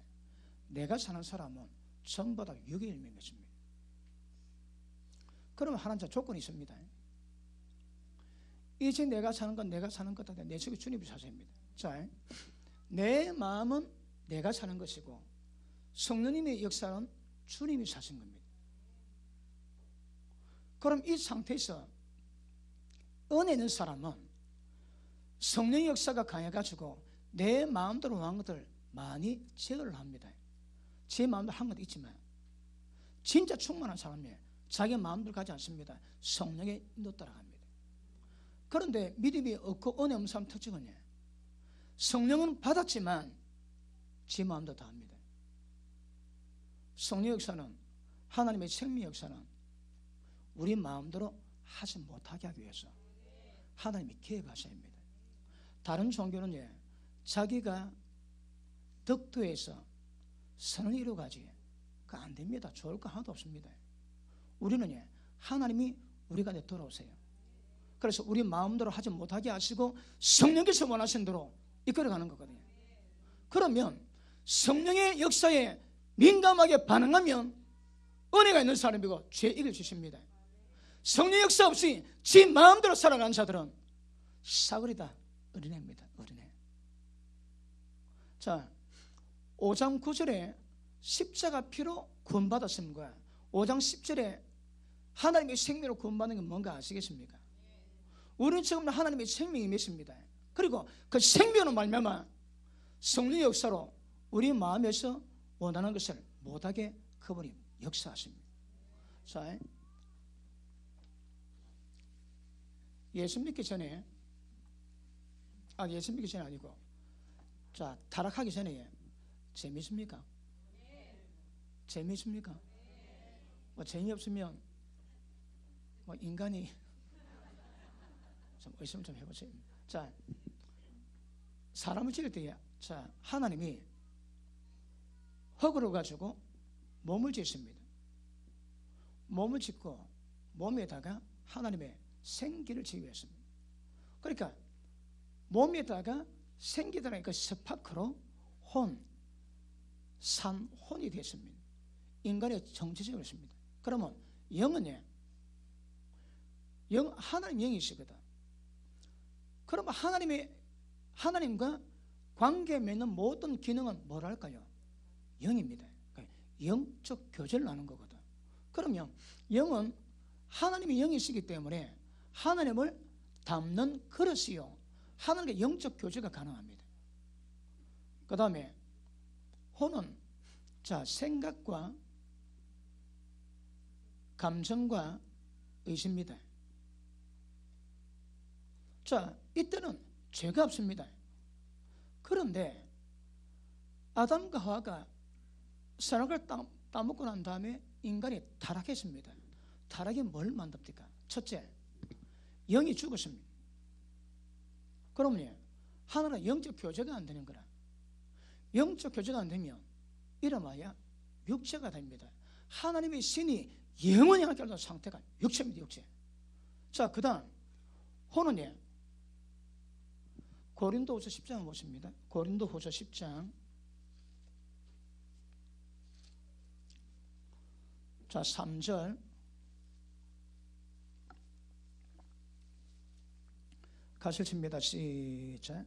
내가 사는 사람은 전부 다 육의 열매인 것입니다. 그러면 하나님 조건이 있습니다. 이제 내가 사는 건 내가 사는 것도 아니라 내 속에 주님이 사십니다. 자, 내 마음은 내가 사는 것이고 성령님의 역사는 주님이 사신 겁니다. 그럼 이 상태에서 은혜 있는 사람은 성령의 역사가 강해가지고 내 마음대로 원하는 것들 많이 제어를 합니다. 제 마음도 한 것도 있지만 진짜 충만한 사람이 자기 마음대로 가지 않습니다. 성령의 인도 따라갑니다. 그런데 믿음이 없고 은혜 없는 사람 특징은 성령은 받았지만 제 마음대로 다 합니다. 성령 역사는, 하나님의 생명 역사는 우리 마음대로 하지 못하게 하기 위해서 하나님이 개입하셔야 합니다. 다른 종교는 자기가 덕도에서 선을 이루어가지 그거 안 됩니다. 좋을 거 하나도 없습니다. 우리는 하나님이 우리 가운데 돌아오세요. 그래서 우리 마음대로 하지 못하게 하시고 성령께서 원하신 대로 이끌어가는 거거든요. 그러면 성령의 역사에 민감하게 반응하면 은혜가 있는 사람이고 죄 이길 수 있습니다. 성령 역사 없이 지 마음대로 살아가는 자들은 사거리다, 어린애입니다. 어린애. 자, 5장 9절에 십자가 피로 구원받았습니다. 5장 10절에 하나님의 생명으로 구원받는 게 뭔가 아시겠습니까? 우리는 지금 하나님의 생명이 있습니다. 그리고 그 생명으로 말미암아 성령의 역사로 우리 마음에서 원하는 것을 못하게 그분이 역사하십니다. 자, 예수 믿기 전에, 예수 믿기 전에 아니고, 자, 타락하기 전에 재미있습니까? 재미있습니까? 뭐 재미없으면 뭐 인간이 좀 의심 좀 해보세요. 자, 사람을 지을 때에, 자, 하나님이 흙으로 가지고 몸을 짓습니다. 몸을 짓고 몸에다가 하나님의 생기를 지휘했습니다. 그러니까 몸에다가 생기더라는 그 스파크로 혼, 산혼이 됐습니다. 인간의 정체적으로 있습니다. 그러면 영은 하나님 영이시거든. 그러면 하나님과 관계 맺는 모든 기능은 뭐랄까요? 영입니다. 그러니까 영적 교제를 나눈 거거든. 그러면 영은 하나님의 영이시기 때문에 하나님을 담는 그릇이요, 하나님과 영적 교제가 가능합니다. 그 다음에 혼은, 자, 생각과 감정과 의지입니다. 자, 이때는 죄가 없습니다. 그런데 아담과 하와가 선악을 따먹고 난 다음에 인간이 타락했습니다. 타락이 뭘 만듭니까? 첫째, 영이 죽었습니다. 그러면 하나님과 영적 교제가 안 되는 거라. 영적 교제가 안 되면 이름하여 육체가 됩니다. 하나님의 신이 영원히 함께 하는 상태가 육체입니다. 육체. 자, 그 다음 혼은 고린도후서 10장 보십니다. 고린도후서 10장, 자, 3절 가실 칩니다. 시작.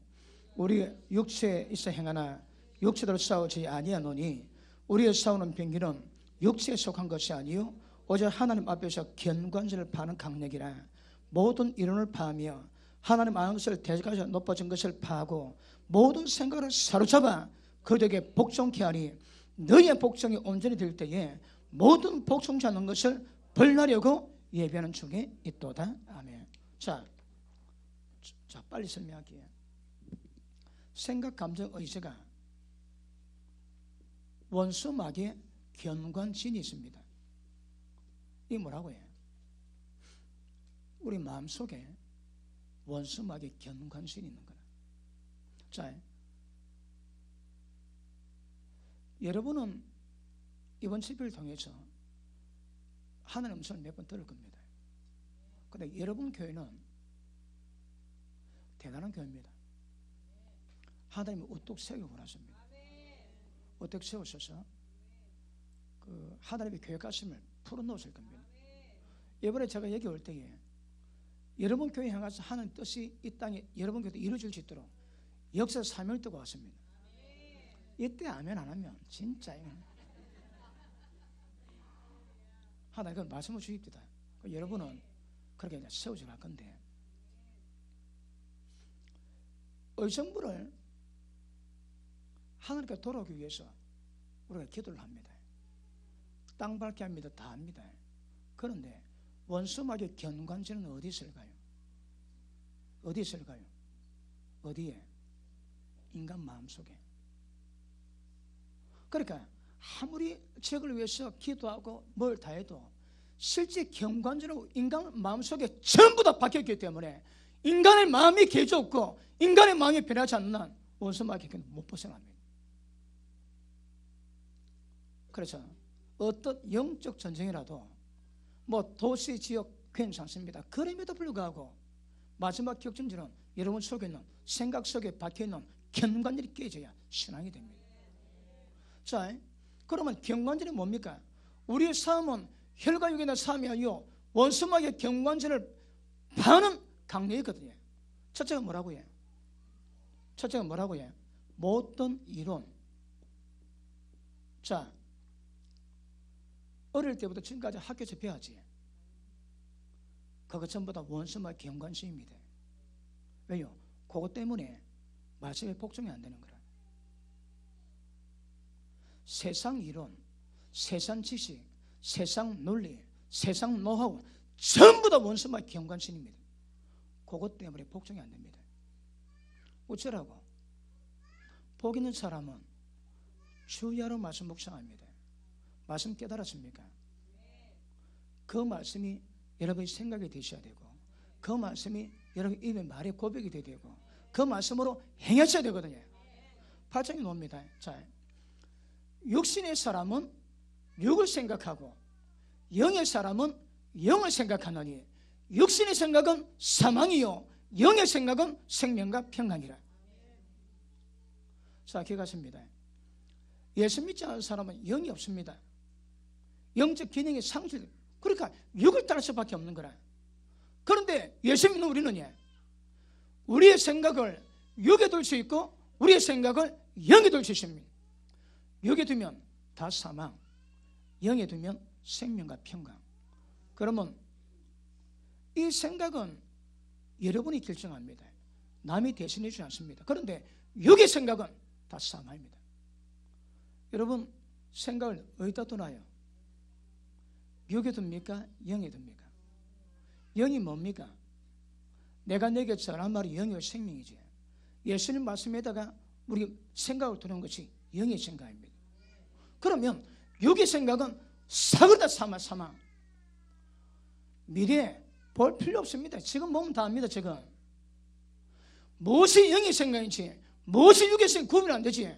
우리 육체에 있어 행하나 육체대로 싸우지 아니하노니 우리의 싸우는 병기는 육체에 속한 것이 아니요 오직 하나님 앞에서 견관절을 파는 강력이라. 모든 이론을 파하며 하나님 아는 것을 대적하여 높아진 것을 파하고 모든 생각을 사로잡아 그들에게 복종케 하니 너희의 복종이 온전히 될 때에 모든 복종치 않는 것을 벌나려고 예비하는 중에 있도다. 아멘. 자, 빨리 설명할게요. 생각, 감정, 의지가 원수막에 견관진이 있습니다. 이게 뭐라고 해요? 우리 마음속에 원수막에 견관진이 있는 거라. 자, 여러분은 이번 집회를 통해서 하나님의 음성을 몇 번 들을 겁니다. 그런데 여러분 교회는 대단한 교회입니다. 하나님이 우뚝 세우고 원하십니다. 우뚝 세우셔서 그 하나님의 교회 가슴을 풀어놓으실 겁니다. 이번에 제가 여기 올 때에 여러분 교회 향해서 하는 뜻이 이 땅에 여러분 교회도 이루어질 수 있도록 역사 사명을 뜨고 왔습니다. 이때 아멘 안 하면 진짜 하나님 말씀을 주십니다. 여러분은 그렇게 이제 세워져 갈 건데, 의정부를 하나님께 돌아오기 위해서 우리가 기도를 합니다. 땅 밟게 합니다. 다 합니다. 그런데 원수마귀의 견관지는 어디 있을까요? 어디 있을까요? 어디에? 인간 마음속에. 그러니까 아무리 적을 위해서 기도하고 뭘 다 해도 실제 경관지는 인간 마음속에 전부 다 박혀있기 때문에 인간의 마음이 개좋고 인간의 마음이 변하지 않는 한 원수마귀에게는 못 벗어납니다. 그래서 어떤 영적 전쟁이라도 뭐 도시 지역 괜찮습니다. 그럼에도 불구하고 마지막 격전지는 여러분 속에 있는 생각 속에 박혀있는 견관절이 깨져야 신앙이 됩니다. 자, 그러면 견관절이 뭡니까? 우리의 삶은 혈과육의 삶이 아니요 원수마귀의 견관절을 파는 강력이거든요. 첫째가 뭐라고 해요? 첫째가 뭐라고 해요? 모든 이론. 자, 어릴 때부터 지금까지 학교에서 배웠지. 그것 전부 다 원수마귀의 견관시입니다. 왜요? 그것 때문에 말씀에 복종이 안 되는 거라. 세상 이론, 세상 지식, 세상 논리, 세상 노하우 전부 다 원수마귀의 견관신입니다. 그것 때문에 복종이 안 됩니다. 어쩌라고? 복 있는 사람은 주야로 말씀 묵상합니다. 말씀 깨달았습니까? 그 말씀이 여러분의 생각이 되셔야 되고 그 말씀이 여러분 입에 말에 고백이 되어야 되고 그 말씀으로 행하셔야 되거든요. 8장이 뭡니다. 자, 육신의 사람은 육을 생각하고 영의 사람은 영을 생각하느니 육신의 생각은 사망이요 영의 생각은 생명과 평강이라. 자, 기억하십니다. 예수 믿지 않는 사람은 영이 없습니다. 영적 기능이 상실. 그러니까 육을 따를 수밖에 없는 거라. 그런데 예수 믿는 우리는 우리의 생각을 육에 둘 수 있고 우리의 생각을 영에 둘 수 있습니다. 육에 두면 다 사망, 영에 두면 생명과 평강. 그러면 이 생각은 여러분이 결정합니다. 남이 대신해 주지 않습니다. 그런데 육의 생각은 다 사망입니다. 여러분 생각을 어디다 두나요? 육에 둡니까? 영에 둡니까? 영이 뭡니까? 내가 내게 전한 말이 영이요 생명이지. 예수님 말씀에다가 우리 생각을 두는 것이 영의 생각입니다. 그러면 육의 생각은 사그러다 사망. 미래 볼 필요 없습니다. 지금 보면 다 압니다. 지금 무엇이 영의 생각인지 무엇이 육의 생각 구분이 안 되지.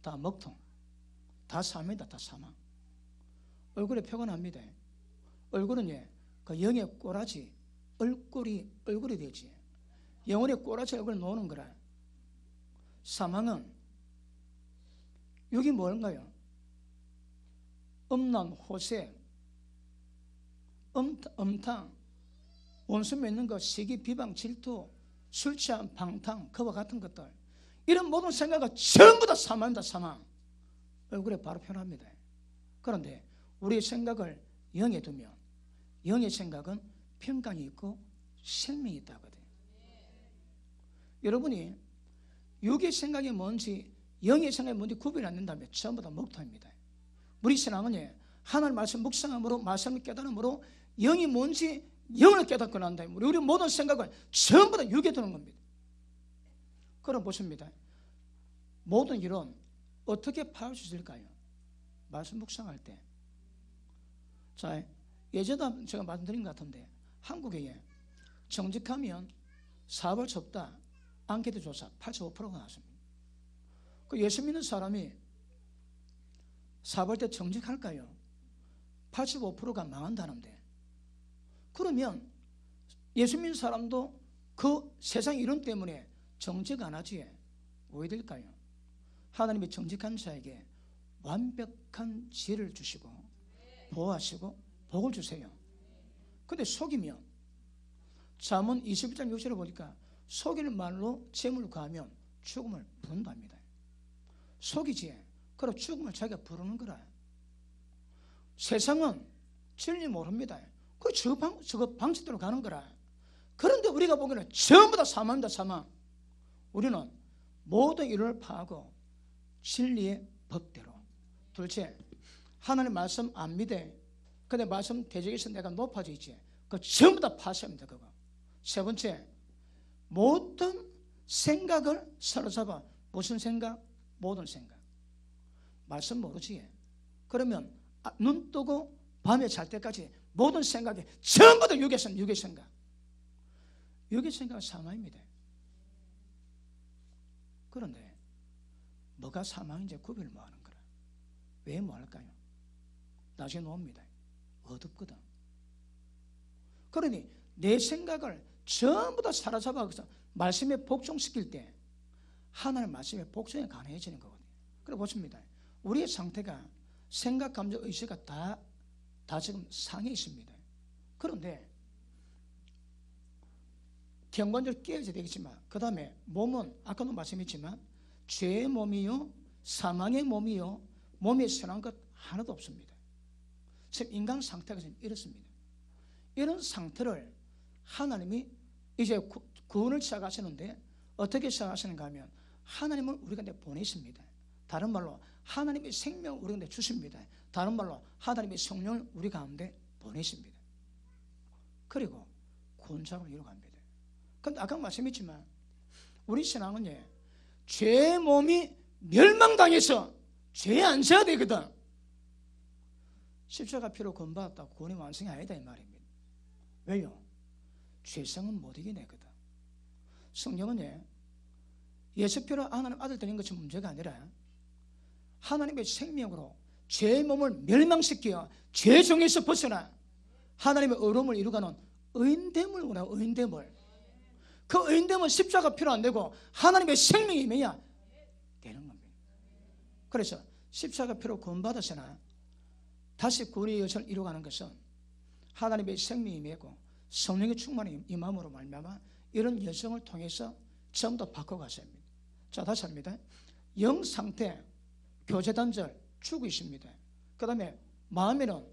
다 먹통, 다 사망이다. 다 사망. 얼굴에 표가 납니다. 얼굴은 그 영의 꼬라지 얼굴이 되지. 영혼의 꼬라지 얼굴 놓는 거라. 사망은 육이 뭔가요? 음란, 호색, 음탕, 원수 맺는 것, 시기, 비방, 질투, 술 취한 방탕, 그와 같은 것들, 이런 모든 생각은 전부 다 사망입니다. 사망. 얼굴에 바로 표현합니다. 그런데 우리의 생각을 영에 두면 영의 생각은 평강이 있고 생명이 있다거든요. 여러분이 육의 생각이 뭔지 영의 생각이 뭔지 구별이 안 된다면 전부 다 목토입니다. 우리 신앙은 하나님 말씀 묵상함으로 말씀을 깨달음으로 영이 뭔지 영을 깨닫고 난 다음에 우리 모든 생각을 전부 다 육에 두는 겁니다. 그럼 보십니다. 모든 이론 어떻게 파악할 수 있을까요? 말씀 묵상할 때. 자, 예전에 제가 말씀드린 것 같은데 한국에 정직하면 사업을 접다 앙케이트 조사 85%가 나왔습니다. 그 예수 믿는 사람이 사업할 때 정직할까요? 85%가 망한다는데, 그러면 예수 믿는 사람도 그 세상 이론 때문에 정직 안 하지 왜 될까요? 하나님이 정직한 자에게 완벽한 지혜를 주시고 보호하시고 복을 주세요. 근데 속이면 잠언 21장 6절에 보니까 속일 말로 재물을 구하면 죽음을 부른답니다. 속이지. 그럼 죽음을 자기가 부르는 거라. 세상은 진리 모릅니다. 저거 방식대로 가는 거라. 그런데 우리가 보기에는 전부 다 사망입니다. 사망. 우리는 모든 일을 파하고 진리의 법대로. 둘째, 하나님 말씀 안 믿대. 근데 말씀 대적에서 내가 높아져 있지. 그거 전부 다 파쇄합니다. 그거. 세 번째, 모든 생각을 사로잡아. 무슨 생각? 모든 생각. 말씀 모르지. 그러면 눈 뜨고 밤에 잘 때까지 모든 생각이 전부 다 육의 생각. 육의 생각은 사망입니다. 그런데 뭐가 사망인지 구별을 못하는 거라. 왜 못할까요? 나중에 옵니다. 어둡거든. 그러니 내 생각을 전부 다 사로잡아서 말씀에 복종시킬 때 하나님 말씀에 복종이 가능해지는 거거든요. 그래 보십니다. 우리의 상태가 생각, 감정, 의식가 다 지금 상해 있습니다. 그런데 경건적으로 깨어져야 되겠지만 그 다음에 몸은 아까도 말씀했지만 죄의 몸이요 사망의 몸이요 몸에 선한 것 하나도 없습니다. 지금 인간 상태가 지금 이렇습니다. 이런 상태를 하나님이 이제 구원을 시작하시는데 어떻게 시작하시는가 하면 하나님을 우리 가운데 보내십니다. 다른 말로 하나님의 생명을 우리 가운데 주십니다. 다른 말로 하나님의 성령을 우리 가운데 보내십니다. 그리고 구원 작업을 이루어갑니다. 그런데 아까 말씀했지만 우리 신앙은 죄의 몸이 멸망당해서 죄에 앉아야 되거든. 십자가 피로 구원받았다고 구원이 완성이 아니다 이 말입니다. 왜요? 죄성은 못 이겨내거든. 성령은 예수피로 하나님 아들 되는 것이 문제가 아니라 하나님의 생명으로 죄의 몸을 멸망시켜 죄정에서 벗어나 하나님의 의로움을 이루가는 의인됨을 원하고 의인됨을. 그 의인됨은 십자가 필요 안 되고 하나님의 생명이 뭐야? 되는 겁니다. 그래서 십자가 피로 구원받았으나 다시 구원의 여정을 이루어가는 것은 하나님의 생명이 임하고 성령의 충만이 임함으로 말미암아 이런 여정을 통해서 전부 다 바꿔가셔야 합니다. 자, 다시 합니다. 영 상태, 교제단절, 죽고 있습니다. 그 다음에 마음에는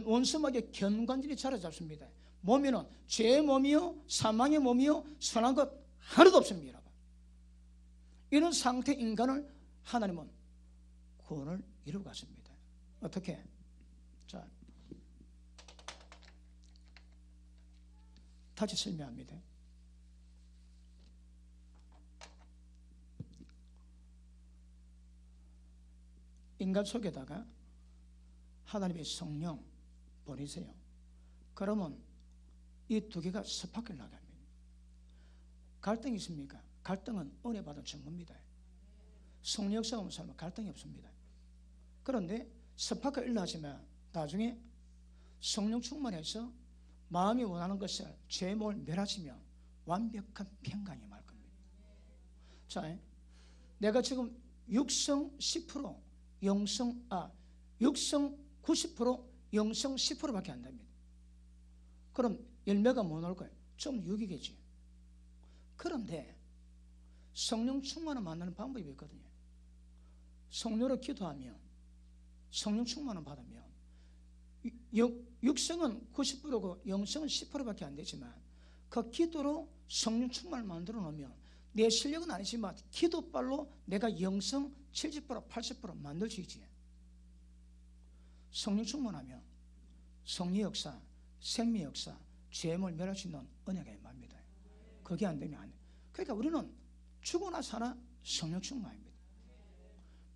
원수막에 견관절이 자리 잡습니다. 몸에는 죄의 몸이요 사망의 몸이요 선한 것 하나도 없습니다. 이런 상태 인간을 하나님은 구원을 이루어갔습니다. 어떻게? 자, 다시 설명합니다. 인간 속에다가 하나님의 성령 보내세요. 그러면 이 두 개가 스파크를 나갑니다. 갈등이 있습니까? 갈등은 은혜 받은 증거입니다. 성령 역사가 없는 사람은 갈등이 없습니다. 그런데 스파크가 일어나지만 나중에 성령 충만해서 마음이 원하는 것을 죄의 몸을 멸하시면 완벽한 평강이 말 겁니다. 자, 내가 지금 육성 10%, 육성 90%, 영성 10%밖에 안 됩니다. 그럼 열매가 뭐 나올 거예요? 좀 6이겠지. 그런데 성령 충만을 만나는 방법이 있거든요. 성령으로 기도하면 성령 충만을 받으면 육성은 90%고 영성은 10%밖에 안 되지만 그 기도로 성령 충만을 만들어 놓으면 내 실력은 아니지만 기도빨로 내가 영성 70%, 80% 만들 수 있지. 성령 충만하면 성리 역사, 생명 역사, 죄물 멸할 수 있는 은혜가 임합니다. 그게 안 되면 안 돼. 그러니까 우리는 죽으나 살아 성령 충만입니다.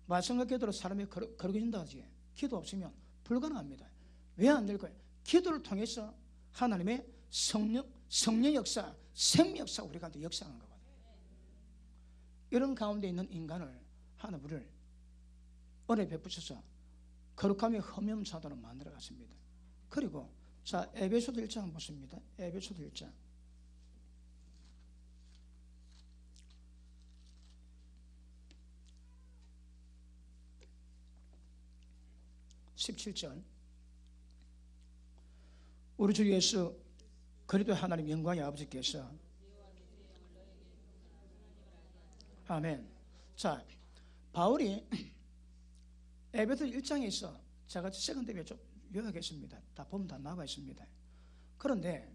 말씀과 기도로 사람이 거룩해진다 하지. 기도 없으면 불가능합니다. 왜 안 될 거예요? 기도를 통해서 하나님의 성령 역사, 생명 역사 우리가 역사하는 거거든요. 이런 가운데 있는 인간을 하나님을 은혜 베푸셔서 거룩함의 흠없는 자도로 만들어 갔습니다. 그리고 자, 에베소서 1장 보십니다. 에베소서 1장 17절 우리 주 예수 그리스도 하나님 영광의 아버지께서 아멘. 자, 바울이 에베소 1장에서 제가 세컨드에 좀 요약했습니다. 다 보면 다 나와 있습니다. 그런데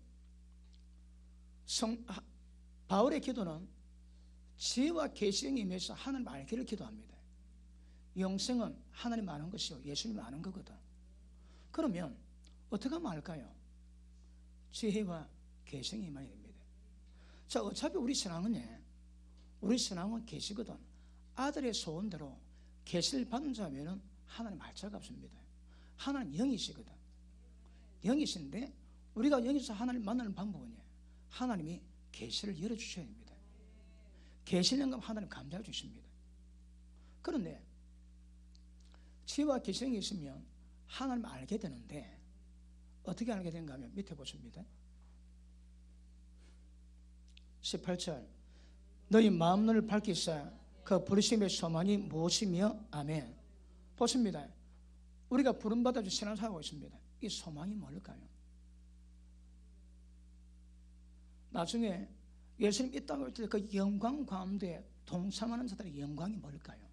바울의 기도는 지혜와 계시형에 임해서 하나님 알기를 기도합니다. 영생은 하나님 아는 것이요 예수님 아는 거거든. 그러면 어떻게 하면 할까요? 지혜와 계성이 임해야 됩니다. 자, 어차피 우리 신앙은 계시거든. 아들의 소원대로 계시를 받은 자면은 하나님 할 자가 없습니다. 하나님 영이시거든. 영이신데 우리가 영에서 하나님 만나는 방법은 하나님이 계시를 열어주셔야 됩니다. 계시를 영감 하나님 감사해 주십니다. 그런데 지혜와 계성이 있으면 하나님 알게 되는데 어떻게 알게 되는가 하면 밑에 보십니다. 18절 너희 마음을 밝히사 그 부르심의 소망이 무엇이며 아멘. 보십니다. 우리가 부름받아 주 신앙생활하고 있습니다. 이 소망이 뭘까요? 나중에 예수님 이 땅에 올 때 그 영광 가운데 동참하는 자들의 영광이 뭘까요?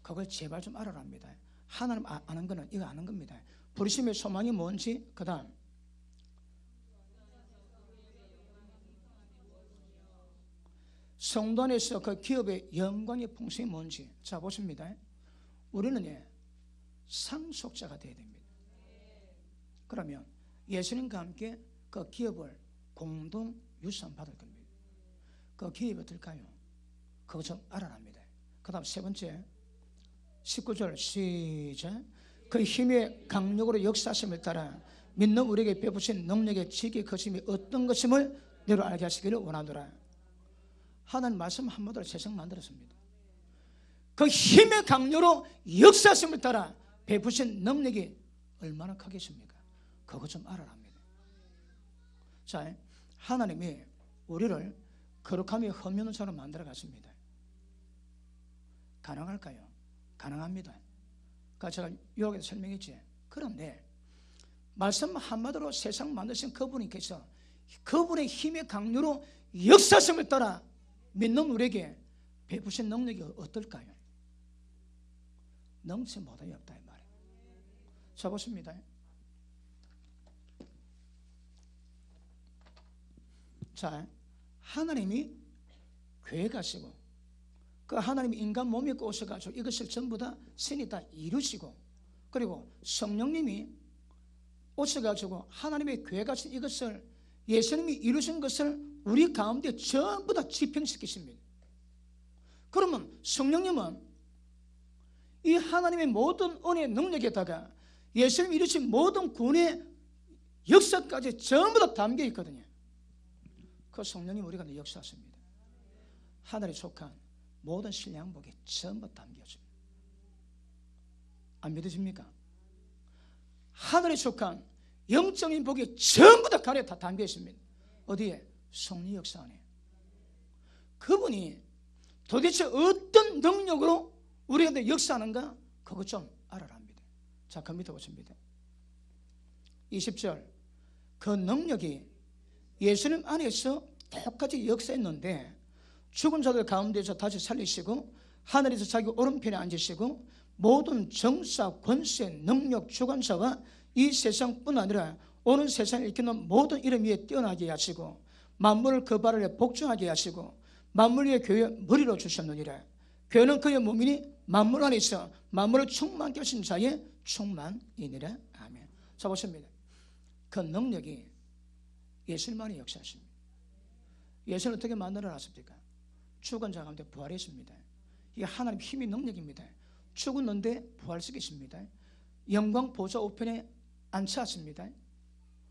그걸 제발 좀 알아랍니다. 하나님 아는 거는 이거 아는 겁니다. 부르심의 소망이 뭔지, 그 다음 성도 안에서 그 기업의 영광의 풍성이 뭔지. 자, 보십니다. 우리는 상속자가 되어야 됩니다. 그러면 예수님과 함께 그 기업을 공동 유산 받을 겁니다. 그 기업이 어떨까요? 그거 좀 알아랍니다. 그 다음 세 번째 19절 시작. 그 힘의 강력으로 역사하심을 따라 믿는 우리에게 베푸신 능력의 지기 거심이 어떤 것임을 너로 알게 하시기를 원하노라. 하나님 말씀 한마디로 세상 만들었습니다. 그 힘의 강력으로 역사하심을 따라 베푸신 능력이 얼마나 크겠습니까? 그거 좀 알아랍니다. 자, 하나님이 우리를 거룩함이 흠없는 자로 만들어 갔습니다. 가능할까요? 가능합니다. 그러니까 제가 요약해서 설명했지. 그런데 말씀 한마디로 세상 만드신 그분께서 그분의 힘의 강요로 역사성을 따라 믿는 우리에게 베푸신 능력이 어떨까요? 넘치 못하게 없다 이 말이에요. 자, 보십니다. 자, 하나님이 교회 가시고 그 하나님이 인간 몸에 입고 오셔가지고 이것을 전부 다 신이 다 이루시고, 그리고 성령님이 오셔가지고 하나님의 교회 가신 이것을 예수님이 이루신 것을 우리 가운데 전부 다 집행시키십니다. 그러면 성령님은 이 하나님의 모든 은혜의 능력에다가 예수님이 이루신 모든 구원의 역사까지 전부 다 담겨 있거든요. 그 성령님 우리가 역사하십니다. 하늘에 속한 모든 신앙복이 전부 담겨집니다. 안 믿으십니까? 하늘에 속한 영적인 복이 전부 다 가려 다 담겨 있습니다. 어디에? 성령 역사 안에. 그분이 도대체 어떤 능력으로 우리한테 역사하는가? 그것 좀 알아랍니다. 자, 그 밑에 보십니다. 20절 그 능력이 예수님 안에서 똑같이 역사했는데 죽은 자들 가운데서 다시 살리시고 하늘에서 자기 오른편에 앉으시고 모든 정사, 권세, 능력, 주관자와 이 세상뿐 아니라 오는 세상을 일으키는 모든 이름 위에 뛰어나게 하시고 만물을 그 발 아래 복종하게 하시고 만물 위에 교회 머리로 주셨느니라. 교회는 그의 몸이니 만물 안에서 만물을 충만케 하신 자의 충만이니라. 아멘. 자, 보십니다. 그 능력이 예수님만의 역사십니다. 예수는 어떻게 만들어놨습니까? 죽은 자 가운데 부활했습니다. 이게 하나님의 힘의 능력입니다. 죽었는데 부활시키십니다. 영광 보좌 우편에 앉혀왔습니다.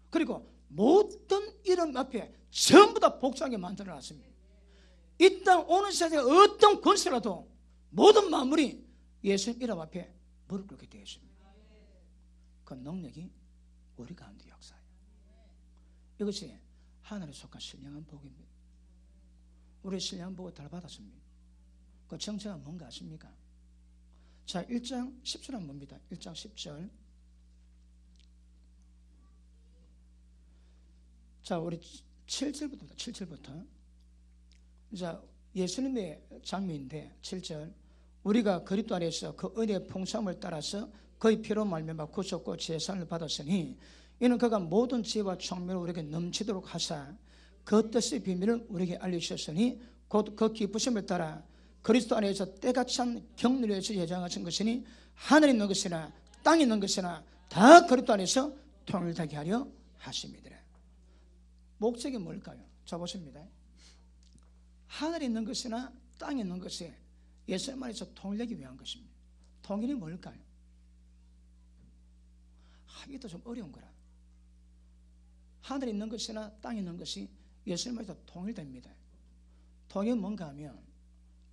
그리고 모든 이름 앞에 전부 다 복종하게 만들어놨습니다. 이 땅 오는 세상에 어떤 권세라도 모든 만물이 예수님 이름 앞에 무릎 꿇게 되어 있습니다. 그 능력이 우리 가운데 역사예요. 이것이 하늘에 속한 신령한 복입니다. 우리 신령한 복을 덜 받았습니다. 그 정체가 뭔가 아십니까? 자, 1장 10절 한번 봅니다. 1장 10절. 자, 우리 7절부터 7절부터. 자, 예수님의 장면인데 7절. 우리가 그리스도 안에서 그 은혜의 풍성함을 따라서 그의 피로 말미암아 구속과 제사를 받았으니 이는 그가 모든 지혜와 총명을 우리에게 넘치도록 하사 그 뜻의 비밀을 우리에게 알려주셨으니 곧 그 기쁘심을 따라 그리스도 안에서 때가 찬 격리를 위해서 예정하신 것이니 하늘에 있는 것이나 땅에 있는 것이나 다 그리스도 안에서 통일되게 하려 하심이더라. 목적이 뭘까요? 자 보십니다. 하늘에 있는 것이나 땅에 있는 것이 예수님 안에서 통일되기 위한 것입니다. 통일이 뭘까요? 하기도 좀 어려운 거라. 하늘에 있는 것이나 땅에 있는 것이 예수님 안에서 통일됩니다. 통일은 뭔가 하면,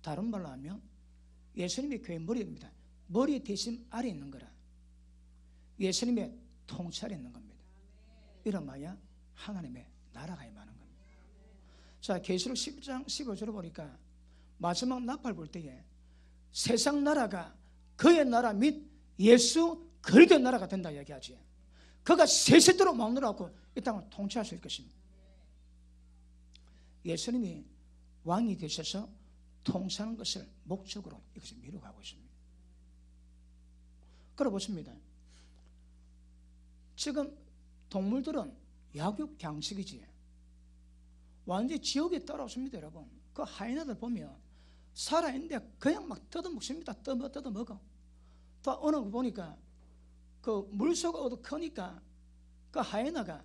다른 말로 하면 예수님의 교회 머리입니다. 머리 대신 아래 있는 거라. 예수님의 통찰에 있는 겁니다. 이런 말이야 하나님의 나라가 임하는 겁니다. 자, 계시록 10장 15절을 보니까 마지막 나팔 볼 때에 세상 나라가 그의 나라 및 예수 그리스도의 나라가 된다 이야기하지. 그가 세세토록 막노라고 이 땅을 통치하실 것입니다. 예수님이 왕이 되셔서 통치하는 것을 목적으로 이것을 미루고 있습니다. 그래 보십니다. 지금 동물들은 약육강식이지 완전히 지옥에 따라오십니다. 여러분, 그 하이에나들 보면 살아있는데 그냥 막 뜯어먹습니다. 뜯어먹어. 또 어느 거 보니까 그 물소가 어두 크니까 그 하이에나가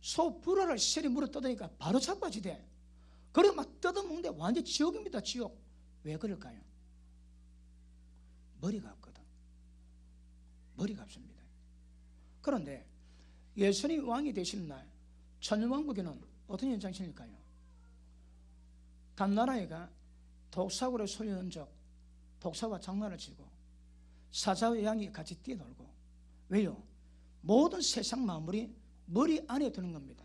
소 불알을 시리 물어 뜯으니까 바로 자빠지대. 그래 막 뜯어먹는데 완전 지옥입니다. 지옥. 왜 그럴까요? 머리가 없거든. 머리가 없습니다. 그런데 예수님 왕이 되시는 날 천년왕국에는 어떤 현상이 생길까요? 감나라이가 독사고를 소유한 적 독사와 장난을 치고 사자와 양이 같이 뛰어놀고. 왜요? 모든 세상 만물이 머리 안에 드는 겁니다.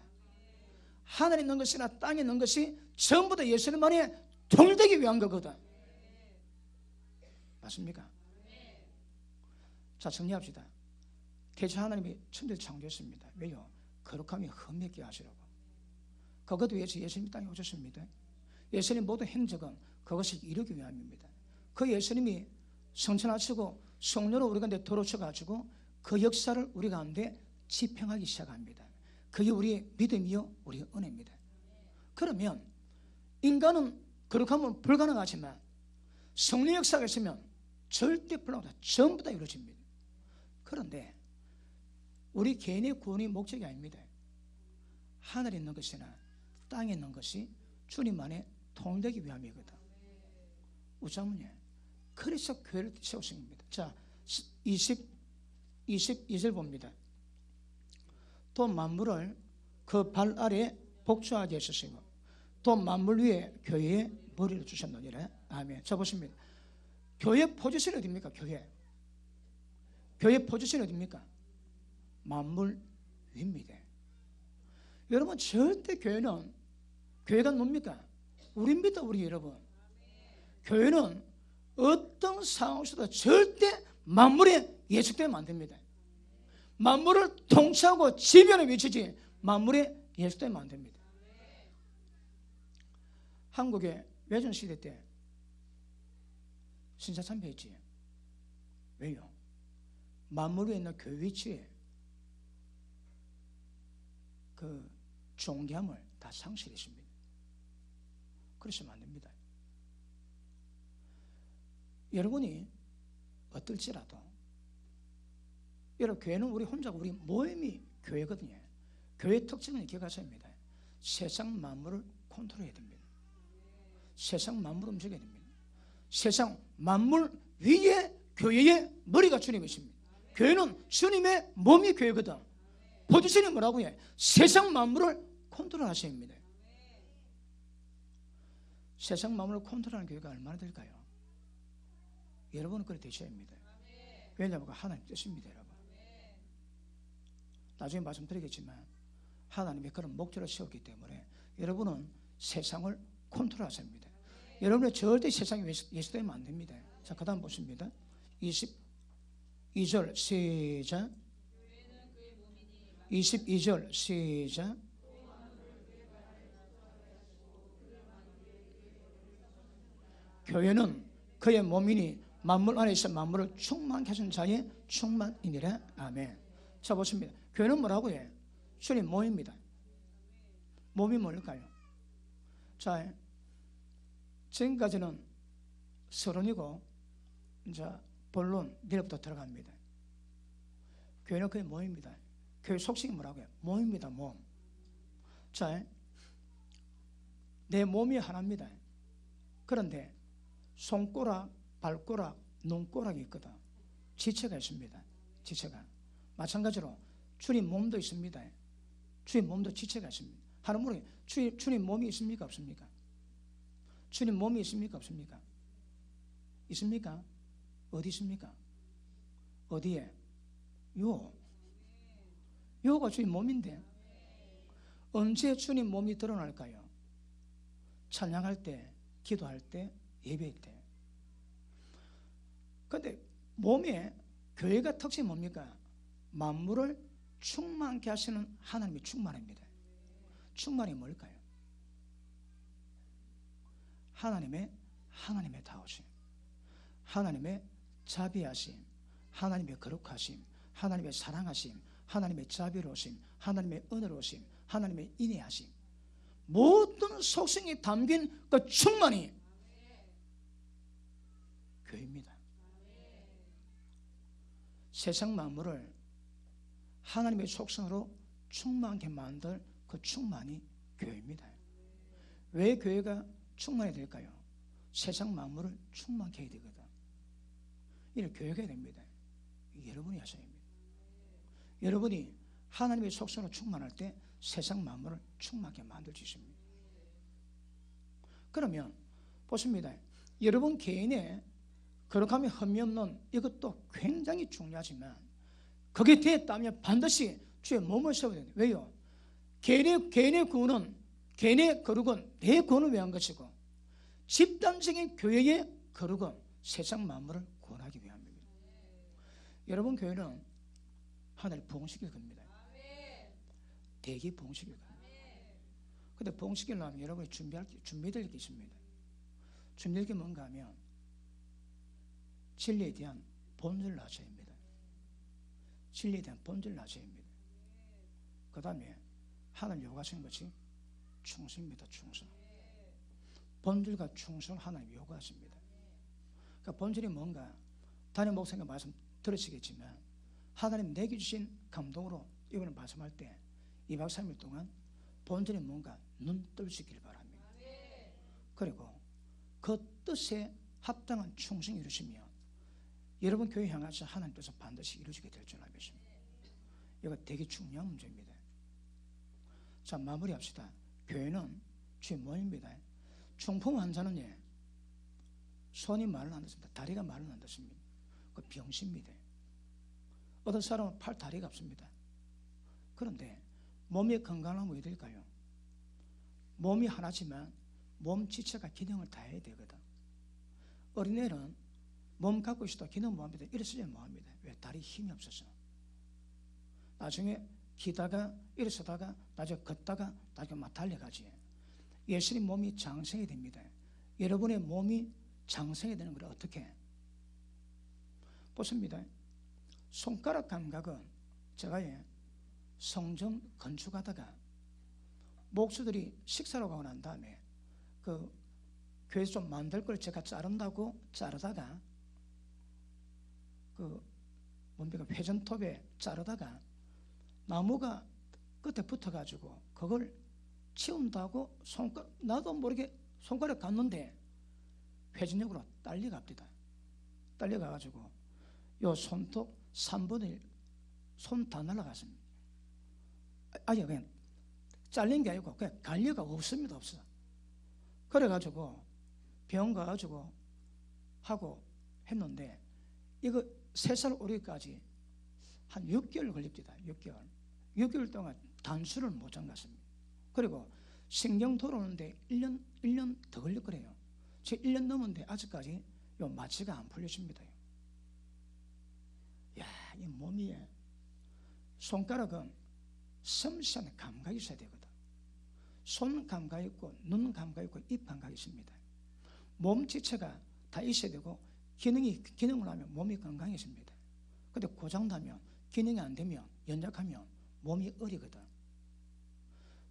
하늘에 있는 것이나 땅에 있는 것이 전부 다 예수님 안에 통일되기 위한 거거든. 맞습니까? 자, 정리합시다. 태초 하나님이 천지를 창조했습니다. 왜요? 거룩함이 흠없게 하시라고. 그것도 위해서 예수님이 땅에 오셨습니다. 예수님 모든 행적은 그것을 이루기 위함입니다. 그 예수님이 성천하시고 성령으로 우리 가운데 들어오셔가지고 그 역사를 우리 가운데 집행하기 시작합니다. 그게 우리의 믿음이요 우리의 은혜입니다. 그러면 인간은 거룩하면 불가능하지만 성령 역사가 있으면 절대 불가능하다. 전부 다 이루어집니다. 그런데 우리 개인의 구원이 목적이 아닙니다. 하늘에 있는 것이나 땅에 있는 것이 주님 안에 통일되기 위함이거든. 우자문이에요. 그래서 교회를 세우신 겁니다. 자, 22절 봅니다. 또 만물을 그 발 아래 복주하게 하셨으며 또 만물 위에 교회의 머리를 주셨느니라. 아멘. 자 보십니다. 교회 포지션이 어디입니까? 교회 포지션이 어디입니까? 만물 위입니다. 여러분 절대 교회가 뭡니까? 우리입니다. 우리 여러분. 교회는 어떤 상황에서도 절대 만물에 예속되면 안 됩니다. 만물을 통치하고 지배하는 위치지 만물에 예속되면 안 됩니다. 한국의 외전시대 때 신사참배했지. 왜요? 만물 위에 있는 교회 위치에 그 존귀함을 다 상실했습니다. 그러시면 안 됩니다. 여러분이 어떨지라도 여러분 교회는 우리 혼자고 우리 모임이 교회거든요. 교회의 특징은 기억하셔야 합니다. 세상 만물을 컨트롤해야 됩니다. 세상 만물을 움직여야 됩니다. 세상 만물 위에 교회의 머리가 주님이십니다. 교회는 주님의 몸이 교회거든. 포지션이 뭐라고 해? 세상 만물을 컨트롤하셔야 합니다. 세상 만물을 컨트롤하는 교회가 얼마나 될까요? 여러분은 그래 되셔야 합니다. 왜냐하면 하나님 뜻입니다. 여러분. 나중에 말씀드리겠지만 하나님의 그런 목적을 세웠기 때문에 여러분은 세상을 컨트롤하셔야 합니다. 여러분은 절대 세상에 예수되면 안 됩니다. 자, 그 다음 보십니다. 22절 시작. 22절 시작. 교회는 그의 몸이니 만물 안에서 만물을 충만케 하신 자의 충만이니라. 아멘. 자 보십니다. 교회는 뭐라고 해? 주님 몸입니다. 몸이 뭘까요? 자, 지금까지는 서론이고 이제 본론 내일부터 들어갑니다. 교회는 그게 몸입니다. 교회 속칭이 뭐라고요? 몸입니다. 몸. 자, 내 몸이 하나입니다. 그런데 손가락, 발가락, 눈가락이 있거든. 지체가 있습니다. 지체가. 마찬가지로 주님 몸도 있습니다. 주님 몸도 지체가 있습니다. 하는 분이 주님 몸이 있습니까? 없습니까? 주님 몸이 있습니까? 없습니까? 있습니까? 어디 있습니까? 어디에? 요가 주님 몸인데 언제 주님 몸이 드러날까요? 찬양할 때, 기도할 때, 예배할 때. 그런데 몸의 교회가 특징이 뭡니까? 만물을 충만케 하시는 하나님의 충만입니다. 충만이 뭘까요? 하나님의 다우심, 하나님의 자비하심, 하나님의 거룩하심, 하나님의 사랑하심, 하나님의 자비로우심, 하나님의 은혜로우심, 하나님의 인애하심, 모든 속성이 담긴 그 충만이 교회입니다. 세상 만물을 하나님의 속성으로 충만하게 만들 그 충만이 교회입니다. 왜 교회가 충만해야 될까요? 세상 만물을 충만케 해야 되거든. 이를 교회가 됩니다. 여러분이 하셔야 합니다. 여러분이 하나님의 속성으로 충만할 때 세상 만물을 충만하게 만들 수 있습니다. 그러면 보십니다. 여러분 개인의 거룩함이 흠이 없는 이것도 굉장히 중요하지만 그게 됐다면 반드시 주의 몸을 세워야 됩니다. 왜요? 개인의 구원은, 개인의 거룩은 내 구원을 위한 것이고 집단적인 교회의 거룩은 세상 만물을 구원하기 위함입니다. 여러분 교회는 하나님 부흥시킬 겁니다. 대기 부흥시킬 겁니다. 근데 부흥시키려면 여러분이 준비될 게 있습니다. 준비될 게 뭔가 하면 진리에 대한 본질을 아셔야 합니다. 진리에 대한 본질을 아셔야 합니다. 그 다음에 하나님 요구하시는 것이 충성입니다. 충성. 본질과 충성을 하나님 요구하십니다. 그러니까 본질이 뭔가 담임 목사님과 말씀 들으시겠지만 하나님 내게 주신 감동으로 이번에 말씀할 때 2박 3일 동안 본질이 뭔가 눈 뜰 수 있기를 바랍니다. 그리고 그 뜻에 합당한 충성을 이루시면 여러분 교회 향해서 하나님 뜻은 반드시 이루어지게 될 줄 믿습니다. 이거 되게 중요한 문제입니다. 자, 마무리합시다. 교회는 주의 몸입니다. 중풍 환자는 손이 말을 안 듣습니다. 다리가 말을 안 듣습니다. 그 병십니다. 어떤 사람은 팔, 다리가 없습니다. 그런데 몸이 건강하면 왜 될까요? 몸이 하나지만 몸 지체가 기능을 다 해야 되거든. 어린애는 몸 갖고 있어도 기능 못합니다. 일어서지 못합니다. 왜? 다리 힘이 없어서. 나중에 기다가 일어서다가 나중에 걷다가 나중에 막 달려가지. 예수님 몸이 장성이 됩니다. 여러분의 몸이 장성이 되는 걸 어떻게? 보십니다. 손가락 감각은 제가 성전 건축하다가 목수들이 식사로 가고 난 다음에 그 교회에서 좀 만들 걸 제가 자른다고 자르다가 그 뭡니까 회전톱에 자르다가 나무가 끝에 붙어가지고 그걸 치운다고 나도 모르게 손가락 갔는데 회전력으로 딸려갑니다. 딸려가가지고 요 손톱 3분의 1 손 다 날아갔습니다. 아니 그냥 잘린 게 아니고 그냥 갈려가 없습니다. 없어. 그래가지고 병원 가가지고 하고 했는데 이거 3살 오리까지 한 6개월 걸립니다. 6개월 동안 단수를 못 잠갔습니다. 그리고 신경 돌아오는데 1년 더 걸릴 거래요. 지금 1년 넘었는데 아직까지 요 마취가 안 풀려집니다. 야, 이 몸이 손가락은 섬세한 감각이 있어야 되거든. 손 감각이 있고 눈 감각이 있고 입 감각이 있습니다. 몸 지체가 다 있어야 되고 기능을 하면 몸이 건강해집니다. 근데 고장나면 기능이 안 되면 연약하면 몸이 어리거든.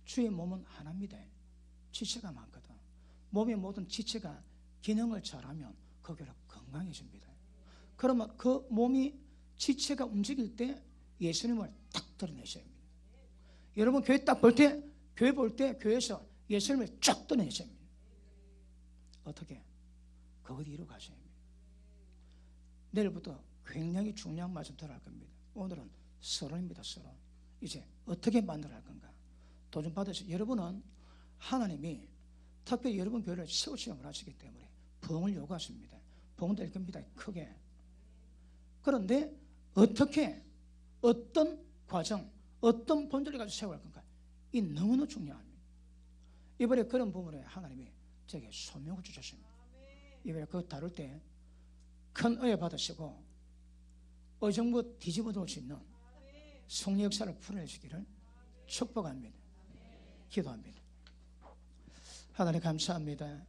주의 몸은 하나입니다. 지체가 많거든. 몸의 모든 지체가 기능을 잘하면 그 그 교회가 건강해집니다. 그러면 그 몸이 지체가 움직일 때 예수님을 딱 드러내셔야 합니다. 여러분 교회 딱 볼 때, 교회 볼 때 교회에서 예수님을 쫙 드러내셔야 합니다. 어떻게? 그것 이루어가셔야 합니다. 내일부터 굉장히 중요한 말씀 들어갈 겁니다. 오늘은 서론입니다. 서론. 이제 어떻게 만들어야 할 건가? 도전 받으셔. 여러분은 하나님이 특별히 여러분 교회를 세우시험을 하시기 때문에 부흥을 요구하십니다. 부흥될 겁니다. 크게. 그런데 어떻게, 어떤 과정, 어떤 본질을 가지고 세워야 할 건가? 이 너무나 중요합니다. 이번에 그런 부분에 하나님이 제게 소명을 주셨습니다. 이번에 그거 다룰 때 큰 은혜 받으시고 의정부 뒤집어 놓을 수 있는 성리 역사를 풀어내시기를 축복합니다. 기도합니다. 하나님 감사합니다.